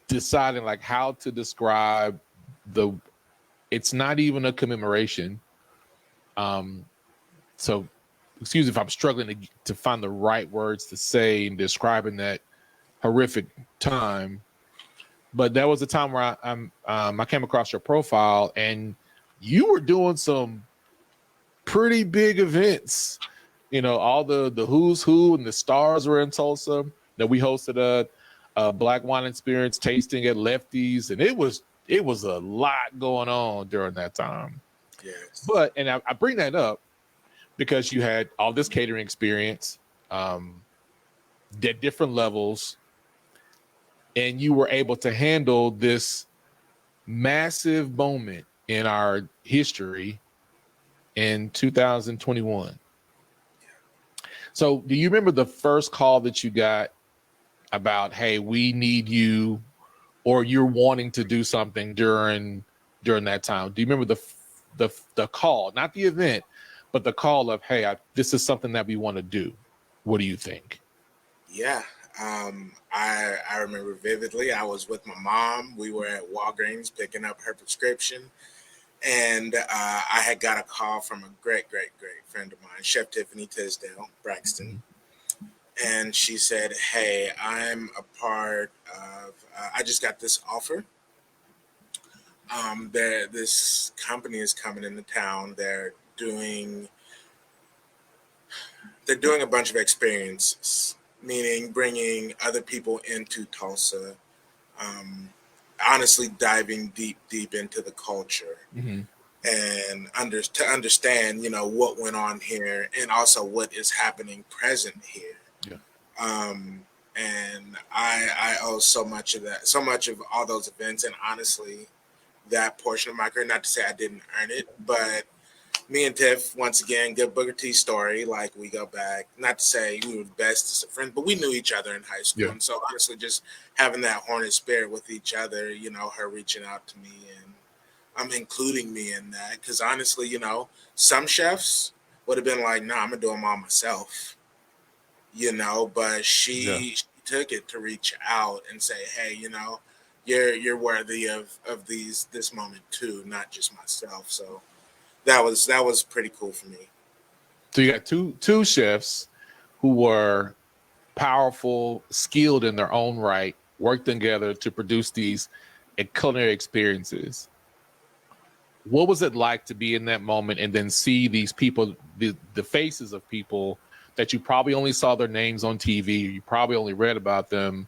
deciding like how to describe it's not even a commemoration. So excuse me if I'm struggling to find the right words to say in describing that horrific time. But there was a time where I came across your profile and you were doing some pretty big events. All the who's who and the stars were in Tulsa. That we hosted a black wine experience tasting at Lefty's, and it was a lot going on during that time. Yes. But and I bring that up because you had all this catering experience at different levels, and you were able to handle this massive moment in our history in 2021. So do you remember the first call that you got about, hey, we need you, or you're wanting to do something during that time? Do you remember the call, not the event, but the call of, hey, this is something that we want to do? What do you think? Yeah. I remember vividly. I was with my mom. We were at Walgreens picking up her prescription. And I had got a call from a great friend of mine, Chef Tiffany Tisdale Braxton. And she said, hey, I'm a part of, I just got this offer. This company is coming into town. They're doing a bunch of experiences, meaning bringing other people into Tulsa, honestly diving deep into the culture. Mm-hmm. And to understand, what went on here and also what is happening present here. Yeah. And I owe so much of that, so much of all those events, and honestly, that portion of my career. Not to say I didn't earn it, but me and Tiff, once again, good Booker T story. Like, we go back, not to say we were the best of friends, but we knew each other in high school. Yeah. And so honestly, just having that hornet spirit with each other, her reaching out to me and including me in that. Because honestly, some chefs would have been like, no, I'm going to do them all myself, but she took it to reach out and say, hey, you're worthy of this moment too, not just myself. So that was pretty cool for me. So you got two chefs who were powerful, skilled in their own right, worked together to produce these culinary experiences. What was it like to be in that moment and then see these people, the faces of people that you probably only saw their names on TV, you probably only read about them,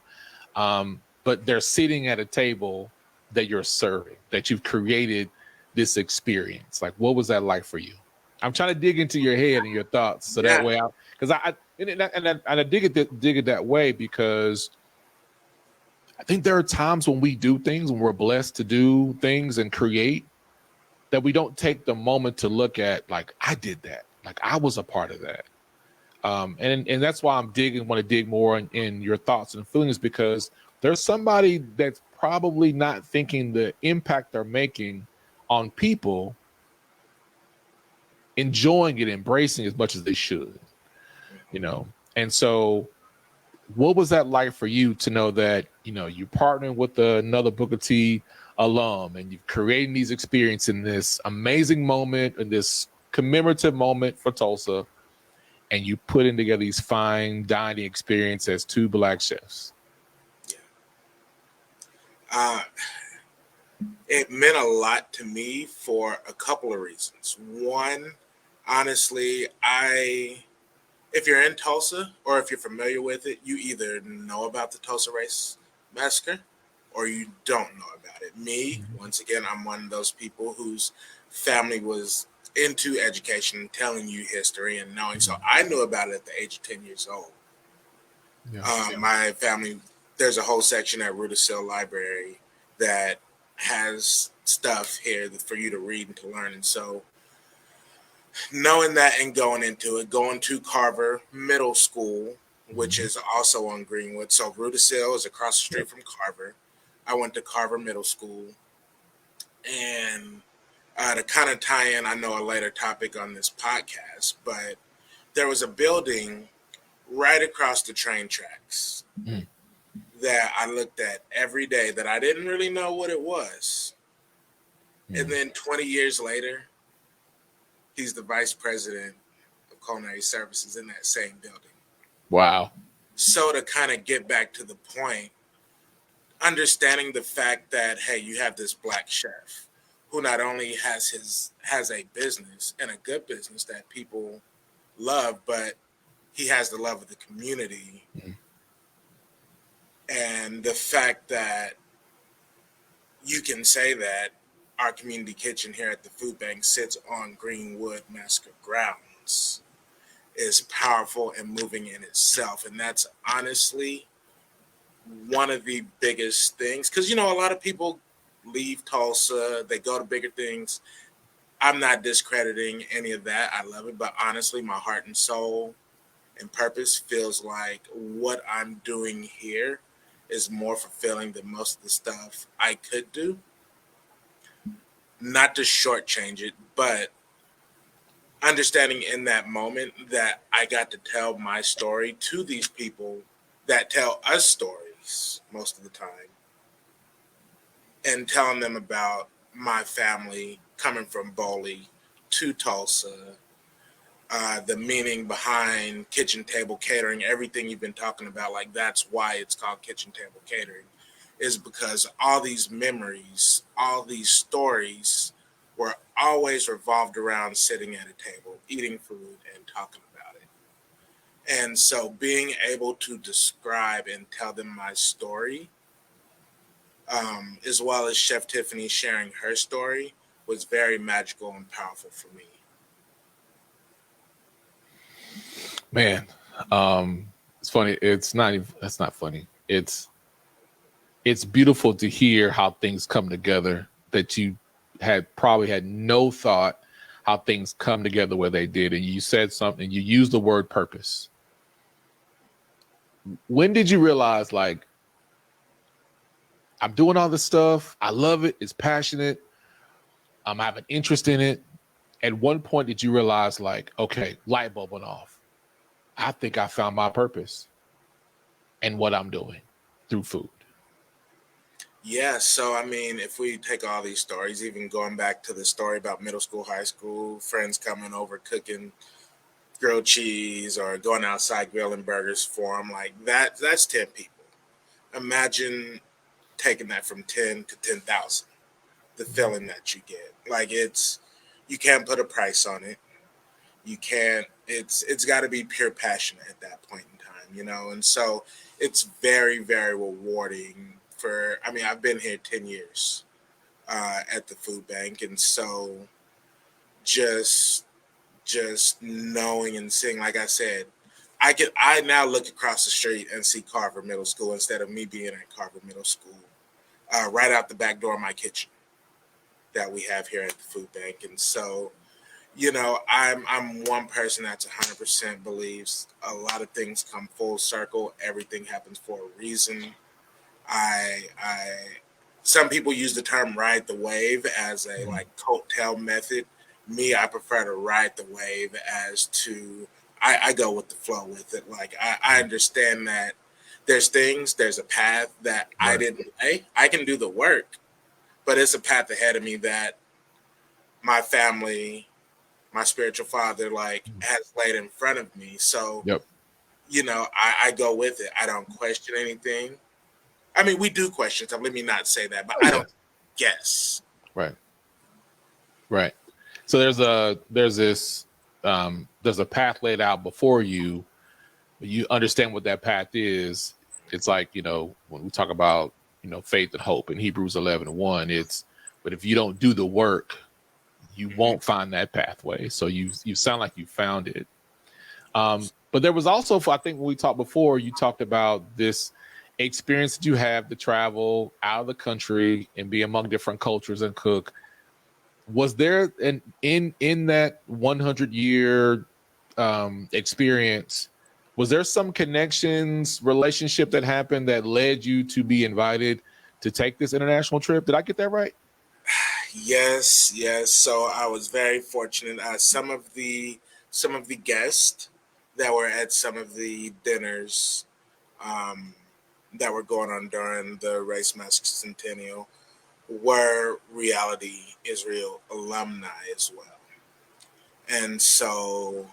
but they're sitting at a table that you're serving, that you've created this experience? Like, what was that like for you? I'm trying to dig into your head and your thoughts, so that way, because I dig it that way, because I think there are times when we do things, when we're blessed to do things and create, that we don't take the moment to look at, like, I did that, like I was a part of that. And that's why want to dig more in your thoughts and feelings, because there's somebody that's probably not thinking the impact they're making on people, enjoying it, embracing as much as they should, And so what was that like for you to know that, you're partnering with another Booker T alum and you're creating these experiences in this amazing moment, in this commemorative moment for Tulsa, and you putting together these fine dining experiences as two Black chefs? It meant a lot to me for a couple of reasons. One, honestly, if you're in Tulsa or if you're familiar with it, you either know about the Tulsa Race Massacre or you don't know about it. Me, once again, I'm one of those people whose family was into education and telling you history and knowing. So I knew about it at the age of 10 years old. My family, there's a whole section at Rudisill Library that has stuff here for you to read and to learn. And so knowing that and going into it, going to Carver Middle School, which is also on Greenwood. So Rudisill is across the street from Carver. I went to Carver Middle School. And to kind of tie in, I know a later topic on this podcast, but there was a building right across the train tracks that I looked at every day that I didn't really know what it was. And then 20 years later, he's the vice president of culinary services in that same building. Wow. So to kind of get back to the point, understanding the fact that, hey, you have this black chef who not only has a business and a good business that people love, but he has the love of the community. Mhm. And the fact that you can say that our community kitchen here at the food bank sits on Greenwood Massacre grounds is powerful and moving in itself. And that's honestly one of the biggest things. Because, a lot of people leave Tulsa, they go to bigger things. I'm not discrediting any of that. I love it. But honestly, my heart and soul and purpose feels like what I'm doing here is more fulfilling than most of the stuff I could do. Not to shortchange it, but understanding in that moment that I got to tell my story to these people that tell us stories most of the time, and telling them about my family coming from Boley to Tulsa, the meaning behind Kitchen Table Catering, everything you've been talking about, like that's why it's called Kitchen Table Catering, is because all these memories, all these stories were always revolved around sitting at a table, eating food and talking about it. And so being able to describe and tell them my story, as well as Chef Tiffany sharing her story, was very magical and powerful for me. Man, it's funny. That's not funny. It's beautiful to hear how things come together that you probably had no thought how things come together where they did. And you said something, you used the word purpose. When did you realize, like, I'm doing all this stuff, I love it, it's passionate, I have an interest in it? At one point did you realize, like, okay, light bulb went off, I think I found my purpose and what I'm doing through food? Yeah, so I mean, if we take all these stories, even going back to the story about middle school, high school, friends coming over cooking grilled cheese or going outside grilling burgers for them, like that's 10 people. Imagine taking that from 10 to 10,000, the feeling that you get. Like you can't put a price on it. You can't, it's got to be pure passion at that point in time. And so it's very, very rewarding I mean, I've been here 10 years at the food bank. And so just knowing and seeing, like I said, I now look across the street and see Carver Middle School instead of me being at Carver Middle School, right out the back door of my kitchen that we have here at the food bank. And so, I'm one person that's 100% believes a lot of things come full circle. Everything happens for a reason. I Some people use the term ride the wave as a Mhm. like coattail method. Me, I prefer to ride the wave as to I go with the flow with it. Like I understand that there's a path that I Right. didn't lay. I can do the work, but it's a path ahead of me that my family, my spiritual father, like Mhm. has laid in front of me. So, Yep. I go with it. I don't question anything. I mean, we do question stuff. Let me not say that, but Oh I yeah. don't guess. Right. Right. So there's a path laid out before you. You understand what that path is. It's like, when we talk about, faith and hope in Hebrews 11:1, but if you don't do the work, you Mhm. won't find that pathway. So you sound like you found it. But there was also, I think when we talked before, you talked about this experience that you have to travel out of the country and be among different cultures and cook. Was there an in that 100-year experience, was there some connections, relationship that happened that led you to be invited to take this international trip? Did I get that right? Yes, yes. So I was very fortunate. Some of the guests that were at some of the dinners um, that were going on during the Race Mask Centennial were Reality Israel alumni as well. And so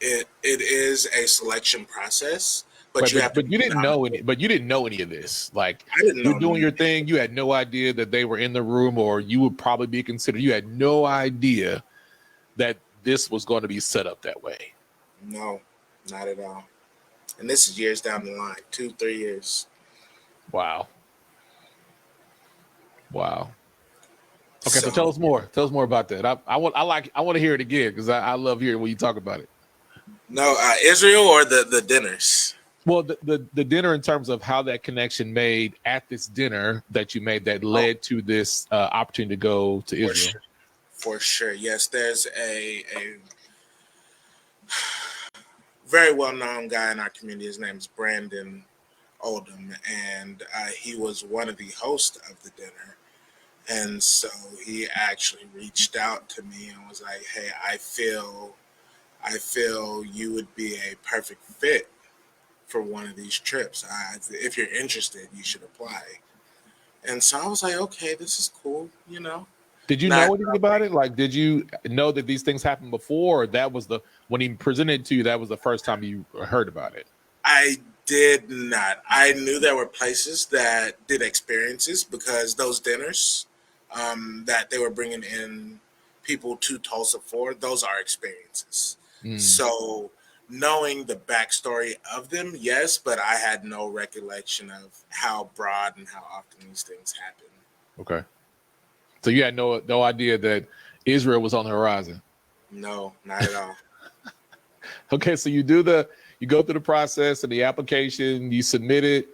It is a selection process, but Right, you have to but be you didn't know knowledgeable. any, but you didn't know any of this. Like I didn't you're know. doing your thing, you had no idea that they were in the room, or you would probably be considered. You had no idea that this was going to be set up that way. No, not at all. And this is years down the line, 2, 3 years. Wow, wow. Okay, so So Tell us more about that. I want to hear it again because I love hearing when you talk about it. no, Israel or the dinners. Well, the dinner in terms of how that connection made at this dinner that you made that Oh, led to this opportunity to go to for Israel. sure, for sure. Yes, there's a very well known guy in our community. His name is Brandon Oldham, and he was one of the hosts of the dinner. And so he actually reached out to me and was like, "Hey, I feel you would be a perfect fit for one of these trips. If you're interested, you should apply." And so I was like, "Okay, this is cool." Did you Not know anything about it? Like, did you know that these things happened before, or that was when he presented it to you, that was the first time you heard about it? I did not. I knew there were places that did experiences because those dinners that they were bringing in people to Tulsa for, those are experiences. Mm, So knowing the backstory of them, yes, but I had no recollection of how broad and how often these things happen. okay. So you had no idea that Israel was on the horizon. No, not at all. Okay, so you go through the process and the application, you submit it.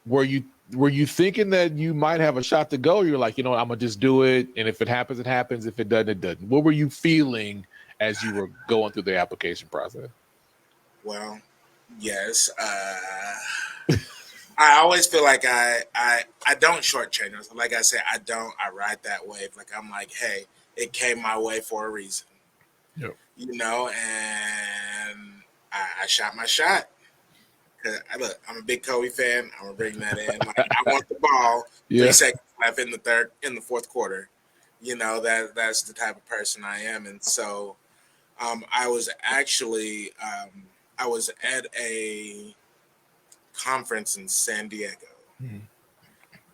Were you thinking that you might have a shot to go? You're like, I'm gonna just do it, and if it happens, it happens. If it doesn't, it doesn't. What were you feeling as you were going through the application process? Well, yes. I always feel like I don't shortchange myself. Like I said, I don't. I ride that wave. Like I'm like, hey, it came my way for a reason, Yep. and I shot my shot. Look, I'm a big Kobe fan. I'm gonna bring that in. Like I want the ball. Yeah. 3 seconds left in the fourth quarter. That's the type of person I am, and so I was actually I was at a conference in San Diego, Mhm.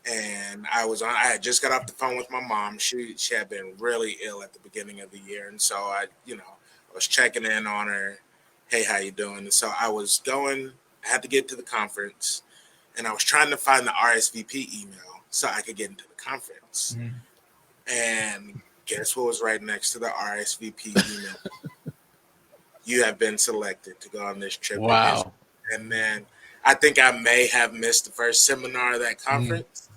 and I had just got off the phone with my mom. She had been really ill at the beginning of the year, and so I was checking in on her. Hey, how you doing? And so I was going. I had to get to the conference, and I was trying to find the RSVP email so I could get into the conference. Mhm. And guess what was right next to the RSVP email? You have been selected to go on this trip to Israel. Wow. And then I think I may have missed the first seminar of that Mhm. conference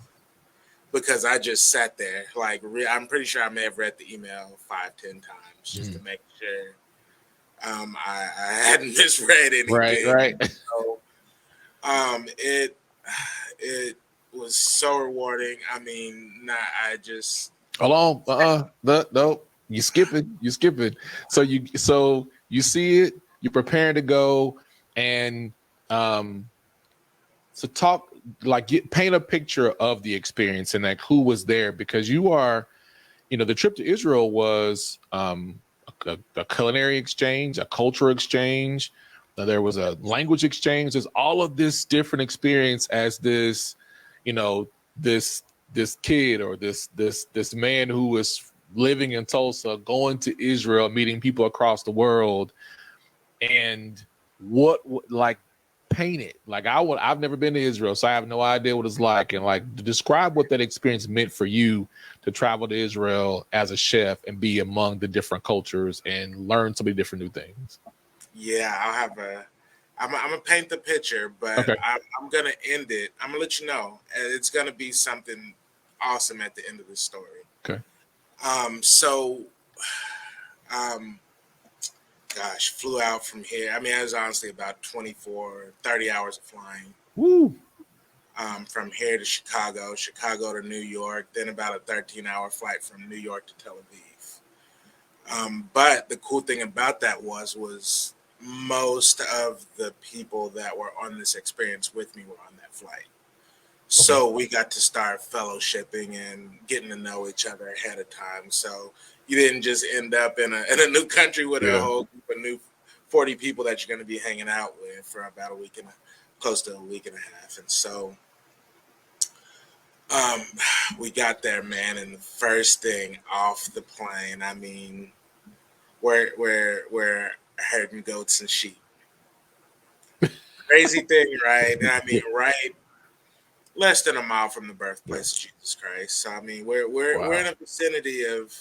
because I just sat there. Like, I'm pretty sure I may have read the email 5, 10 times just to Mhm. make sure I hadn't misread Right. anything. Right. So it it was so rewarding. I mean, I just Hold on. No. You skipping. You skipping. So you see it. You're preparing to go, and um, so talk paint a picture of the experience and like who was there because the trip to Israel was a culinary exchange, a cultural exchange. There was a language exchange. There's all of this different experience as this, you know, this this kid or this man who was living in Tulsa, going to Israel, meeting people across the world, and like paint it like I've never been to Israel, so I have no idea what it's like, and like to describe what that experience meant for you to travel to Israel as a chef and be among the different cultures and learn so many different new things. yeah, I'll have a. I'm gonna paint the picture, but Okay. I'm gonna end it. I'm gonna let you know, and it's gonna be something awesome at the end of the story. Okay. So, um, gosh, flew out from here. I mean, it was honestly about 24, 30 hours of flying. Woo. From here to Chicago to New York, then about a 13-hour flight from New York to Tel Aviv. But the cool thing about that was most of the people that were on this experience with me were on that flight. So we got to start fellowshipping and getting to know each other ahead of time. So you didn't just end up in a new country with a whole group of new 40 people that you're going to be hanging out with for about close to a week and a half. And so we got there, man, and the first thing off the plane, I mean, we're herding goats and sheep. Crazy thing, right? I mean, right less than a mile from the birthplace of Jesus Christ. So I mean, we're in a vicinity of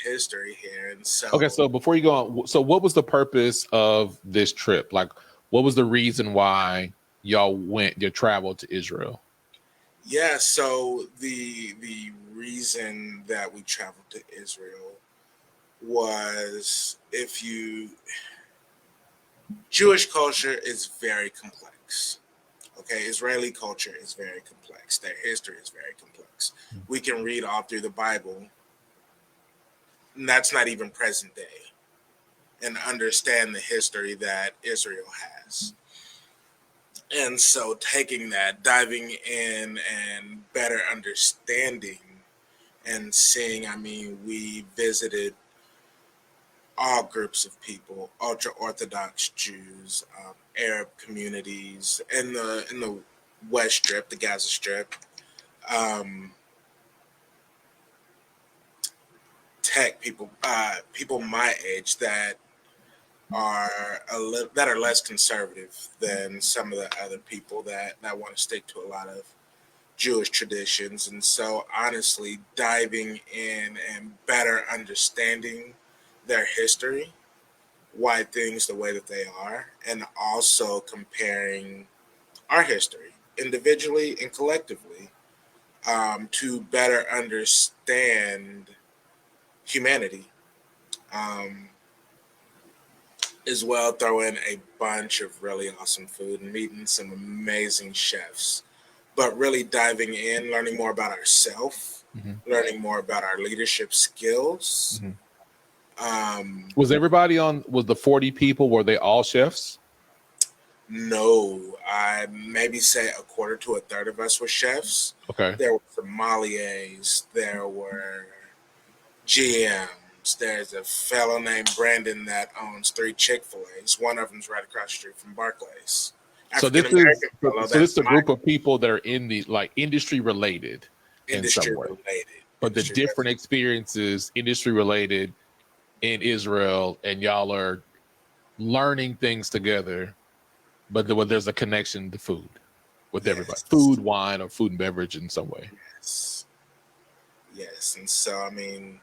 history here, and so Okay, so before you go on, so what was the purpose of this trip? Like, what was the reason why you traveled to Israel? yeah, so the reason that we traveled to Israel was Jewish culture is very complex. Okay, Israeli culture is very complex. Their history is very complex. We can read all through the Bible, and that's not even present day, and understand the history that Israel has. And so taking that, diving in and better understanding and seeing, I mean, we visited all groups of people, ultra Orthodox Jews, Arab communities in the West Strip, the Gaza Strip, um, tech people, people my age that that are less conservative than some of the other people that want to stick to a lot of Jewish traditions. And so honestly, diving in and better understanding their history, why things the way that they are, and also comparing our history individually and collectively, to better understand humanity. Um, as well, throw in a bunch of really awesome food and meeting some amazing chefs, but really diving in, learning more about ourselves, learning more about our leadership skills. Was everybody was the 40 people, were they all chefs? No, I maybe say a quarter to a third of us were chefs. Okay. There were sommeliers, there were GMs. There's a fellow named Brandon that owns 3 Chick-fil-A's. One of them's right across the street from Barclays. So African American fellow. this is a group of people that are in the like industry related in some industry way, related. but the different experiences industry related in Israel, and y'all are learning things together, but there's a connection to food with everybody, food, wine, or food and beverage in some way. Yes. And so, I mean,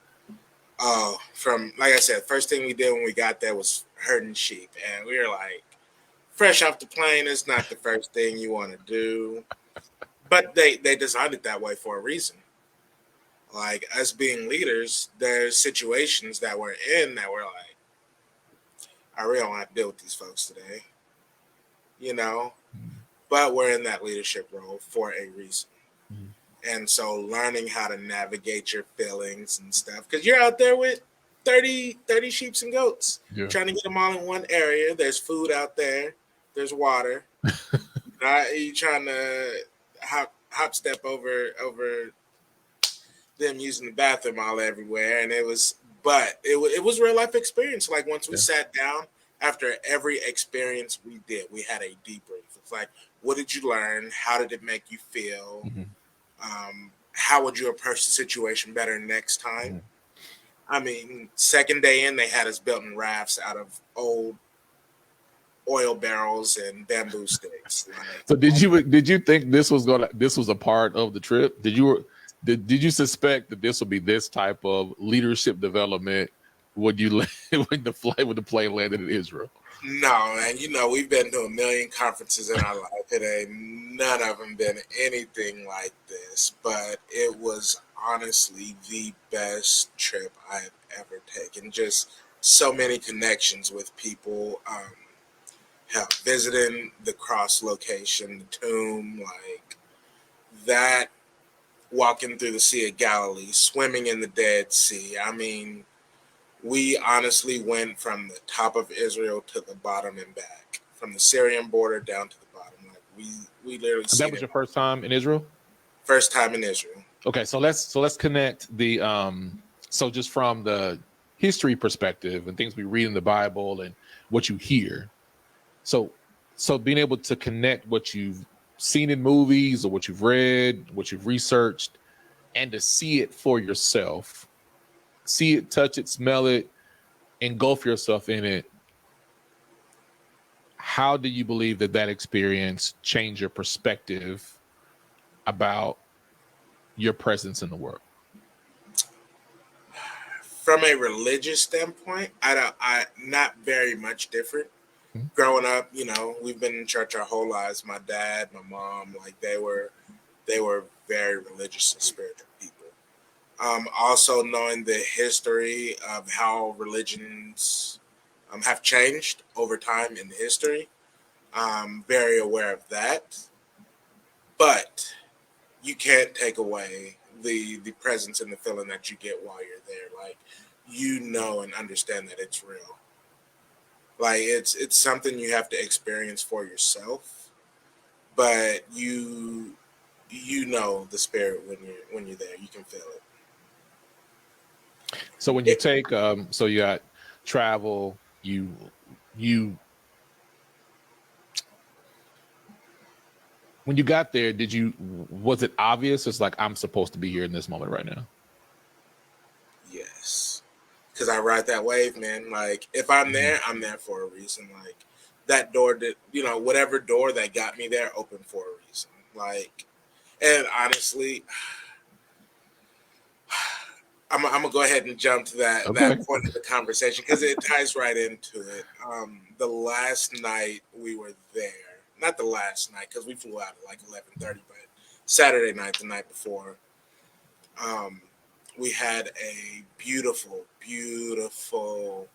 from, like I said, first thing we did when we got there was herding sheep. And we were like, fresh off the plane, it's not the first thing you want to do. But they designed it that way for a reason. Like us being leaders, there's situations that we're in that we're like, I really don't want to deal with these folks today, you know? But we're in that leadership role for a reason. And so learning how to navigate your feelings and stuff, because you're out there with 30 sheep and goats, trying to get them all in one area. There's food out there. There's water. You trying to hop step over them using the bathroom all everywhere. And it was real life experience. Like once we sat down, after every experience we did, we had a debrief. It's like, what did you learn? How did it make you feel? How would you approach the situation better next time? I mean, second day in, they had us building rafts out of old oil barrels and bamboo sticks. Like, so did you think this was a part of the trip? Did you suspect that this would be this type of leadership development when the plane landed in Israel? No, man. You know, we've been to a million conferences in our life. It ain't none of them been anything like this. But it was honestly the best trip I've ever taken. Just so many connections with people. Visiting the cross location, the tomb, like that. Walking through the Sea of Galilee, swimming in the Dead Sea. I mean, we honestly went from the top of Israel to the bottom and back, from the Syrian border down to the bottom. Like We literally And that seen was it your first time in Israel? first time in Israel. Okay, so let's connect the so just from the history perspective and things we read in the Bible and what you hear. So being able to connect what you've seen in movies or what you've read, what you've researched, and to see it for yourself, see it, touch it, smell it, engulf yourself in it. How do you believe that experience changed your perspective about your presence in the world? From a religious standpoint, I not very much different. Mhm. Growing up, we've been in church our whole lives. My dad, my mom, like they were very religious and spiritual people. Also knowing the history of how religions have changed over time in history, I'm very aware of that. But you can't take away the presence and the feeling that you get while you're there. Like and understand that it's real. Like it's something you have to experience for yourself, but you know the spirit when you're there. You can feel So when you it. take so you got travel, you when you got there, was it obvious? It's like I'm supposed to be here in this moment right now. Yes, because I ride that wave, man. Like if I'm there, I'm there for a reason. Like that door did, whatever door that got me there opened for a reason. Like, and honestly, I'm gonna go ahead and jump to that Okay. point of the conversation because it ties right into it. The last night we were there, not the last night because we flew out at like 11:30, but Saturday night, the night before, um, we had a beautiful, beautiful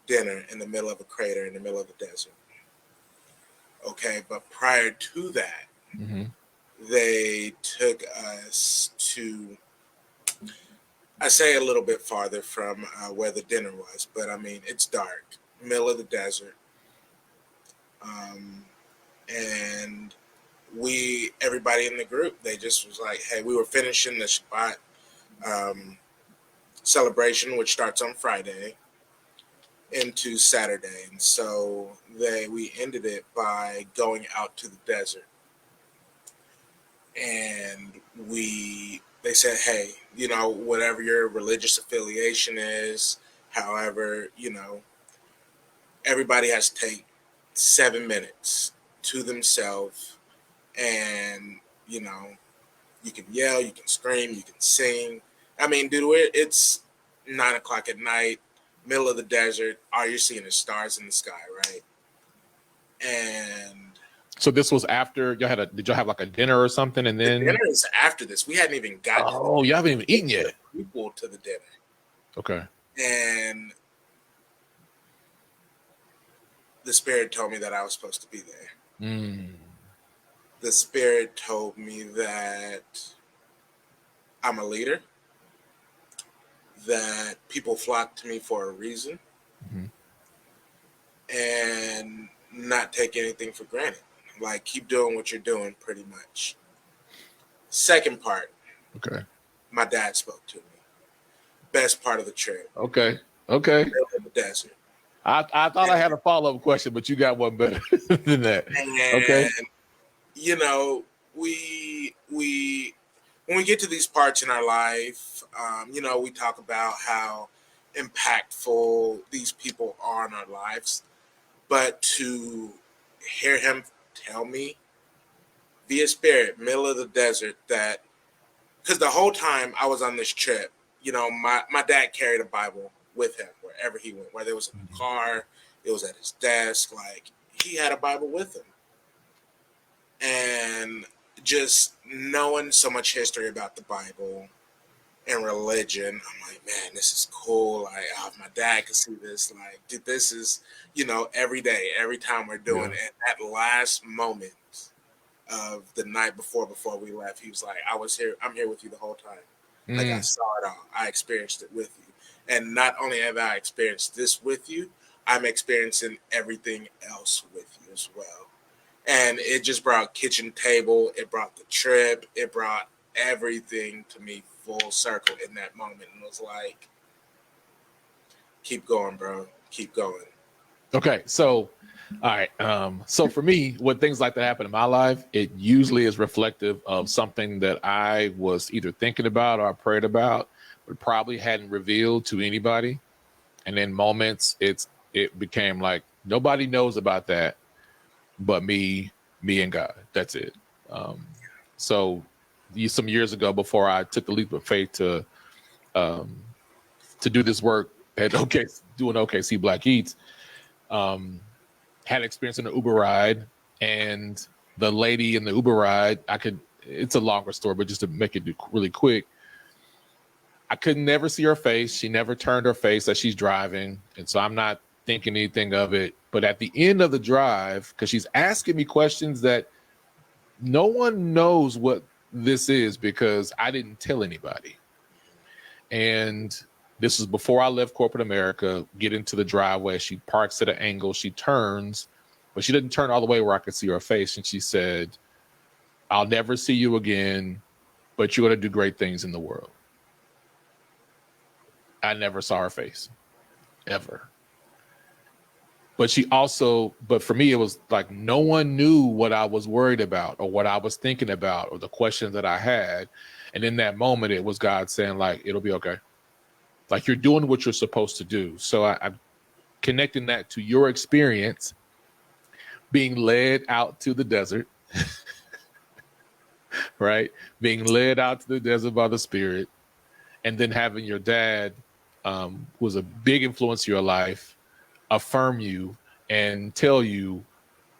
dinner in the middle of a crater in the middle of the desert. Okay, but prior to that, Mm-hmm. they took us to, I say a little bit farther from where the dinner was, but I mean, it's dark, middle of the desert. Um, and everybody in the group, they just was like, hey, we were finishing the Shabbat um, celebration, which starts on Friday, into Saturday. And so we ended it by going out to the desert. And they said, hey, whatever your religious affiliation is, however, everybody has to take 7 minutes to themselves, and you can yell, you can scream, you can sing. I mean, dude, it's 9 o'clock at night, middle of the desert. All you're seeing is stars in the sky, right? And So this was after y'all did y'all have like a dinner or something, and the then dinner is after this. We hadn't even gotten to the oh, you haven't even eaten yet. prequel to the dinner. Okay. And the spirit told me that I was supposed to be there. Mm. The spirit told me that I'm a leader, that people flock to me for a reason, Mm-hmm. and not take anything for granted. Like, keep doing what you're doing, pretty much. Second part, Okay. my dad spoke to me. Best part of the trip, Okay. Okay. middle of the desert. I thought I had a follow-up question, but you got one better than that. Okay. And, you know, we when we get to these parts in our life, we talk about how impactful these people are in our lives. But to hear him tell me via spirit, middle of the desert, that because the whole time I was on this trip, my dad carried a Bible with him wherever he went, whether it was in the car, it was at his desk, like he had a Bible with him. And just knowing so much history about the Bible and religion, I'm like, man, this is cool. Like, oh, my dad could see this. Like, dude, this is, every day, every time we're doing Yeah. it. At that last moment of the night before we left, he was like, I'm here with you the whole time. Like, I Mm. saw it all. I experienced it with you. And not only have I experienced this with you, I'm experiencing everything else with you as well. And it just brought Kitchen Table. It brought the trip. It brought everything to me full circle in that moment. And it was like, keep going, bro. Keep going. Okay, so all right. So for me, when things like that happen in my life, it usually is reflective of something that I was either thinking about or I prayed about, but probably hadn't revealed to anybody. And in moments, it became like nobody knows about that but me and God. That's it. Um, so some years ago, before I took the leap of faith um, to do this work at doing OKC Black Eats, had experience in an Uber ride, and the lady in the Uber ride, it's a longer story, but just to make it really quick, I could never see her face. She never turned her face as she's driving. And so I'm not thinking anything of it. But at the end of the drive, because she's asking me questions that no one knows what this is because I didn't tell anybody. And this is before I left corporate America, get into the driveway. She parks at an angle. She turns, but she didn't turn all the way where I could see her face. And she said, "I'll never see you again, but you're going to do great things in the world." I never saw her face, ever. But but for me, it was like no one knew what I was worried about or what I was thinking about or the questions that I had. And in that moment, it was God saying, like, it'll be okay. Like, you're doing what you're supposed to do. So I'm connecting that to your experience being led out to the desert, right? Being led out to the desert by the Spirit, and then having your dad, who was a big influence in your life, affirm you and tell you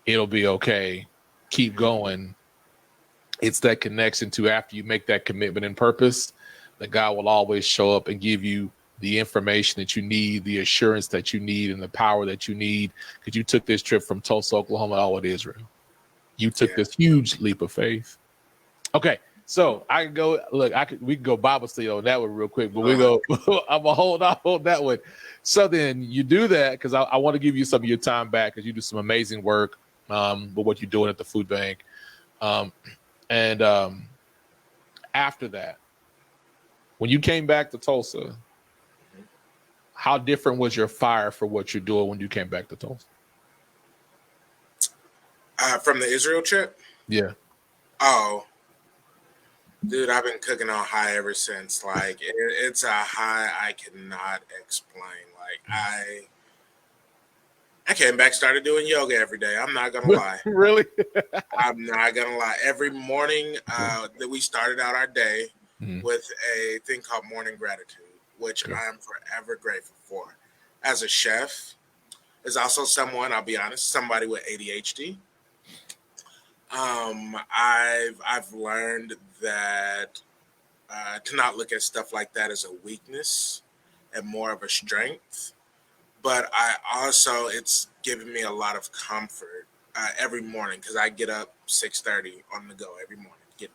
it'll be okay, keep going. It's that connection to after you make that commitment and purpose, that God will always show up and give you the information that you need, the assurance that you need, and the power that you need, because you took this trip from Tulsa, Oklahoma, all to Israel. You took this huge leap of faith. Okay, so I can go. Look, we can go Bible study on that one real quick, but we go. I'm gonna hold off on that one. So then you do that because I want to give you some of your time back because you do some amazing work with what you're doing at the food bank, and after that, when you came back to Tulsa, how different was your fire for what you're doing when you came back to Tulsa? From the Israel trip? Yeah. Oh, dude, I've been cooking on high ever since. Like, it's a high I cannot explain. Like, I came back, started doing yoga every day. I'm not gonna lie. Really? I'm not gonna lie. Every morning that we started out our day with a thing called morning gratitude, which I am forever grateful for. As a chef, is also someone, I'll be honest, somebody with ADHD. I've learned that to not look at stuff like that as a weakness and more of a strength. But it's given me a lot of comfort every morning because I get up 6:30 on the go every morning. Get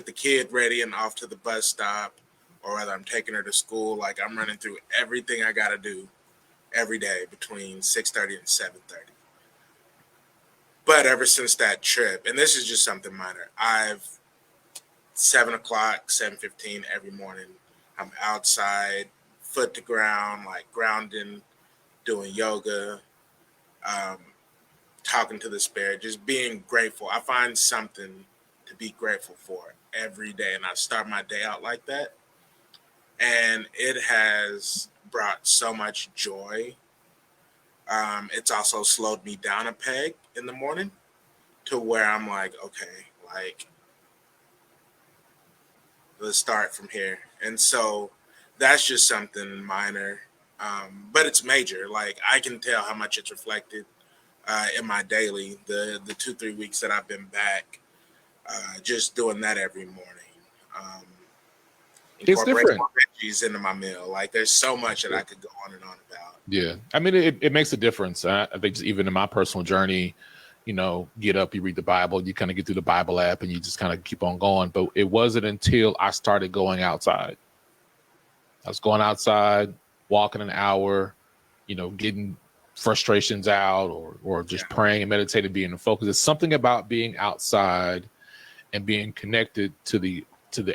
the kid ready and off to the bus stop, or whether I'm taking her to school. Like, I'm running through everything I got to do every day between 6:30 and 7:30. But ever since that trip, and this is just something minor, 7 o'clock, 7:15 every morning, I'm outside, foot to ground, like grounding, doing yoga, talking to the spirit, just being grateful. I find something to be grateful for every day, and I start my day out like that. And it has brought so much joy. It's also slowed me down a peg in the morning to where I'm like, okay, like, let's start from here. And so that's just something minor, but it's major. Like, I can tell how much it's reflected in my daily, the 2-3 weeks that I've been back, just doing that every morning. It's different. More veggies into my meal. Like, there's so much that I could go on and on about. Yeah. I mean, it makes a difference. I think just even in my personal journey, get up, you read the Bible, you kind of get through the Bible app and you just kind of keep on going. But it wasn't until I started going outside. I was going outside, walking an hour, getting frustrations out, or just praying and meditating, being focused. It's something about being outside and being connected to the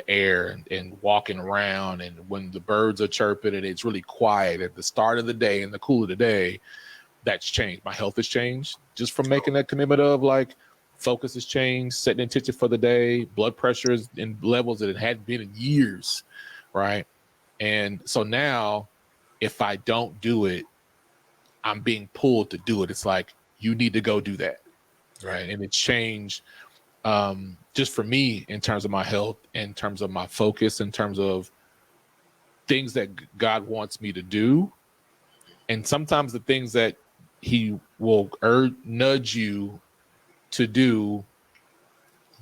air and walking around, and when the birds are chirping and it's really quiet at the start of the day and the cool of the day. That's changed. My health has changed just from making that commitment of like focus has changed, setting intention for the day. Blood pressure is in levels that it hadn't been in years, right? And so now, if I don't do it, I'm being pulled to do it. It's like, you need to go do that, right? And it's changed just for me in terms of my health, in terms of my focus, in terms of things that God wants me to do. And sometimes the things that he will nudge you to do,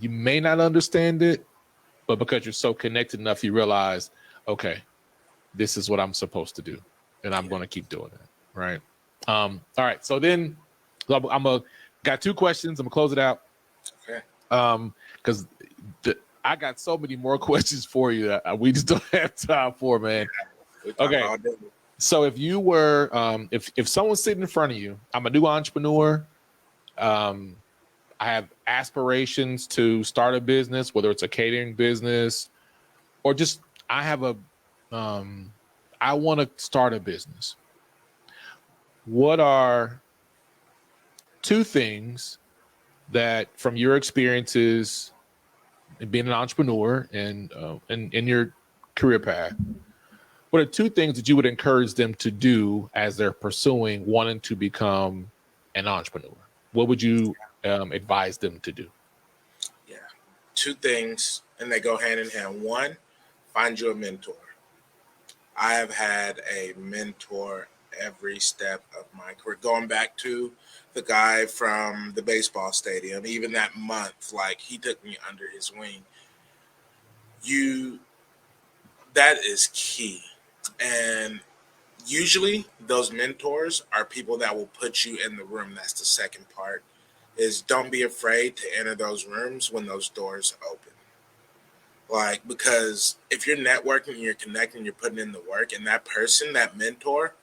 you may not understand it, but because you're so connected enough, you realize, okay, this is what I'm supposed to do, and I'm going to keep doing it, right? All right, so then got two questions. I'm gonna close it out, Okay. Because I got so many more questions for you that we just don't have time for, man. Okay. So if you were, if someone's sitting in front of you, I'm a new entrepreneur. I have aspirations to start a business, whether it's a catering business or just I want to start a business. What are two things that, from your experiences in being an entrepreneur and in your career path, what are two things that you would encourage them to do as they're pursuing wanting to become an entrepreneur? What would you advise them to do? Yeah, two things, and they go hand in hand. One, find you a mentor. I have had a mentor every step of my career, going back to the guy from the baseball stadium. Even that month, like, he took me under his wing. That is key. And usually those mentors are people that will put you in the room. That's the second part, is don't be afraid to enter those rooms when those doors open. Like, because if you're networking, you're connecting, you're putting in the work, and that person, that mentor,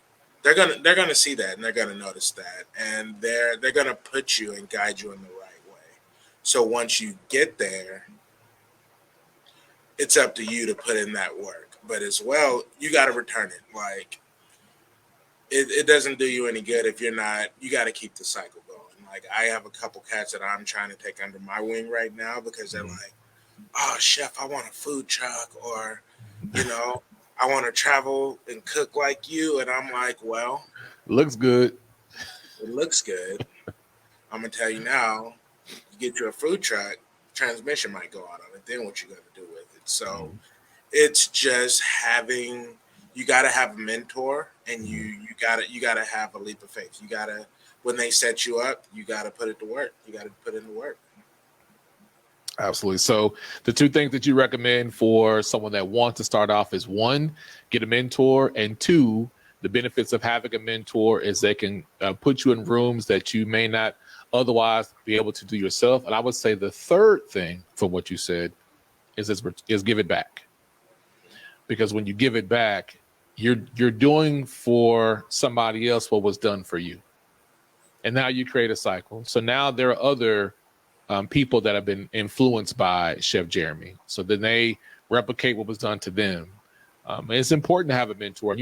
they're gonna see that, and they're gonna notice that, and they're gonna put you and guide you in the right way. So once you get there, it's up to you to put in that work. But as well, you got to return it. Like, it doesn't do you any good if you're not. You got to keep the cycle going. Like, I have a couple cats that I'm trying to take under my wing right now because they're like, oh, chef, I want a food truck, or, I want to travel and cook like you. And I'm like, well, looks good. It looks good. I'm going to tell you now, you get you a food truck, transmission might go out on it. Then what you going to do with it? So it's just you got to have a mentor, and you got to have a leap of faith. You got to, when they set you up, you got to put it to work. You got to put in the work. Absolutely. So the two things that you recommend for someone that wants to start off is, one, get a mentor, and two, the benefits of having a mentor is they can put you in rooms that you may not otherwise be able to do yourself. And I would say the third thing from what you said is give it back. Because when you give it back, you're doing for somebody else what was done for you. And now you create a cycle. So now there are other people that have been influenced by Chef Jeremy. So then they replicate what was done to them. And it's important to have a mentor. And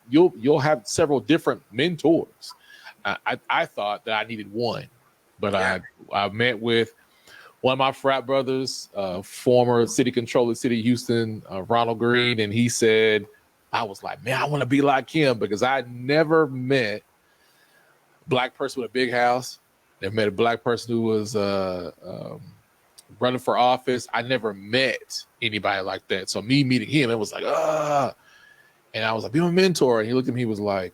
you'll have several different mentors. I thought that I needed one, but I met with one of my frat brothers, former city controller of the city of Houston, Ronald Green, and he said, I was like, man, I want to be like him, because I never met a Black person with a big house. Never met a Black person who was running for office. I never met anybody like that. So me meeting him, it was like, and I was like, be my mentor. And he looked at me, he was like,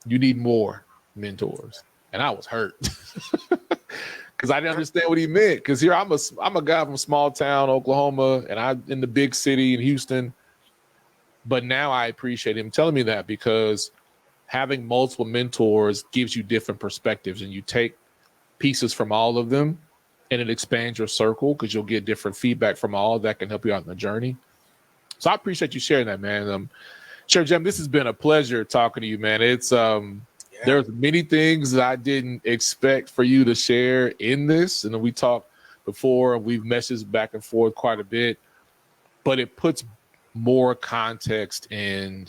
you need more mentors. And I was hurt because I didn't understand what he meant. Because here I'm a guy from small town Oklahoma, and I'm in the big city in Houston. But now I appreciate him telling me that, because having multiple mentors gives you different perspectives, and you take pieces from all of them, and it expands your circle because you'll get different feedback from all that can help you out in the journey. So I appreciate you sharing that, man. Chef Jim, this has been a pleasure talking to you, man. It's there's many things that I didn't expect for you to share in this, and we talked before, and we've messaged back and forth quite a bit, but it puts more context in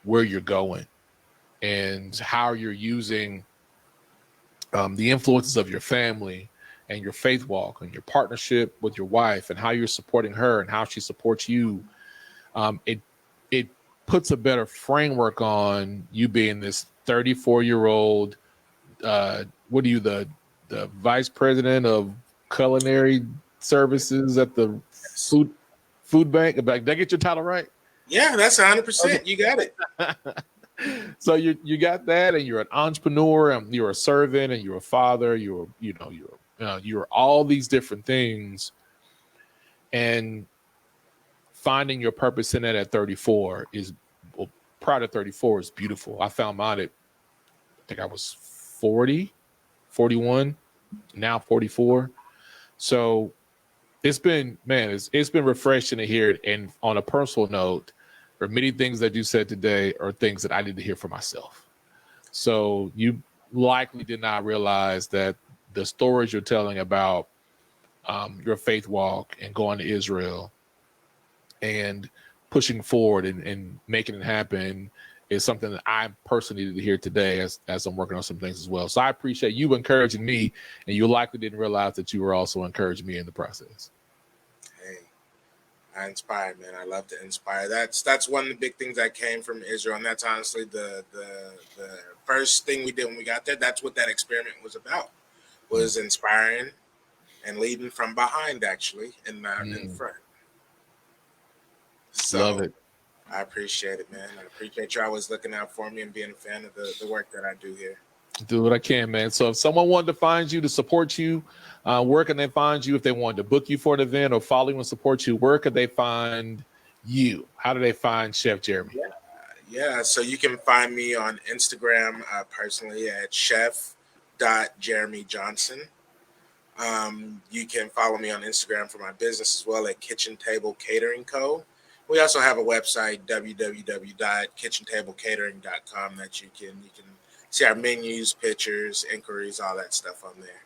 where you're going and how you're using the influences of your family and your faith walk and your partnership with your wife and how you're supporting her and how she supports you. It puts a better framework on you being this 34-year-old. What are you, the vice president of culinary services at the food bank? Did I get your title right? Yeah, that's 100%. You got it. So you got that, and you're an entrepreneur, and you're a servant, and you're a father. You're all these different things, and finding your purpose in it at 34 is, well, prior to 34 is beautiful. I found mine at, I think I was 40, 41, now 44. So it's been, man, it's been refreshing to hear it. And on a personal note, there are many things that you said today are things that I need to hear for myself. So you likely did not realize that the stories you're telling about your faith walk and going to Israel and pushing forward and making it happen is something that I personally needed to hear today as I'm working on some things as well. So I appreciate you encouraging me, and you likely didn't realize that you were also encouraging me in the process. Hey, I inspire, man. I love to inspire. That's one of the big things that came from Israel, and that's honestly the first thing we did when we got there. That's what that experiment was about, was inspiring and leading from behind, actually, and not in front. So, love it. I appreciate it, man. I appreciate you always looking out for me and being a fan of the work that I do here. Do what I can, man. So if someone wanted to find you, to support you, where can they find you? If they wanted to book you for an event or follow you and support you, where could they find you? How do they find Chef Jeremy? Yeah. So you can find me on Instagram personally at chef.jeremyjohnson. You can follow me on Instagram for my business as well at Kitchen Table Catering Co. We also have a website, www.kitchentablecatering.com, that you can see our menus, pictures, inquiries, all that stuff on there.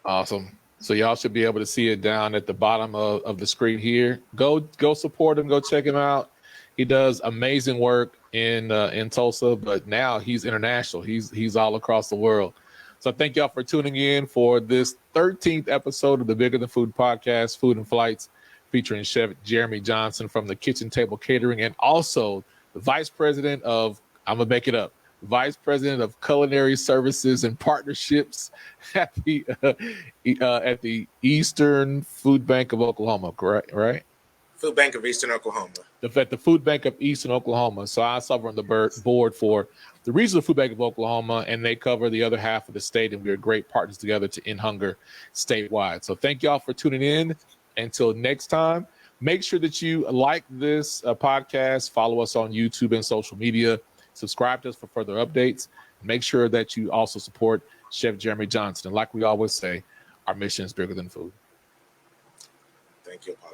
Awesome. So y'all should be able to see it down at the bottom of the screen here. Go support him. Go check him out. He does amazing work in Tulsa, but now he's international. He's all across the world. So thank y'all for tuning in for this 13th episode of the Bigger Than Food podcast, Food and Flights, featuring Chef Jeremy Johnson from the Kitchen Table Catering, and also the Vice President of, I'm going to make it up, Vice President of Culinary Services and Partnerships at the Eastern Food Bank of Oklahoma, correct? Right? Food Bank of Eastern Oklahoma. At the Food Bank of Eastern Oklahoma. So I serve on the board for the Regional Food Bank of Oklahoma, and they cover the other half of the state, and we're great partners together to end hunger statewide. So thank y'all for tuning in. Until next time, make sure that you like this podcast, follow us on YouTube and social media, subscribe to us for further updates. Make sure that you also support Chef Jeremy Johnson. And like we always say, our mission is bigger than food. Thank you, Apollo.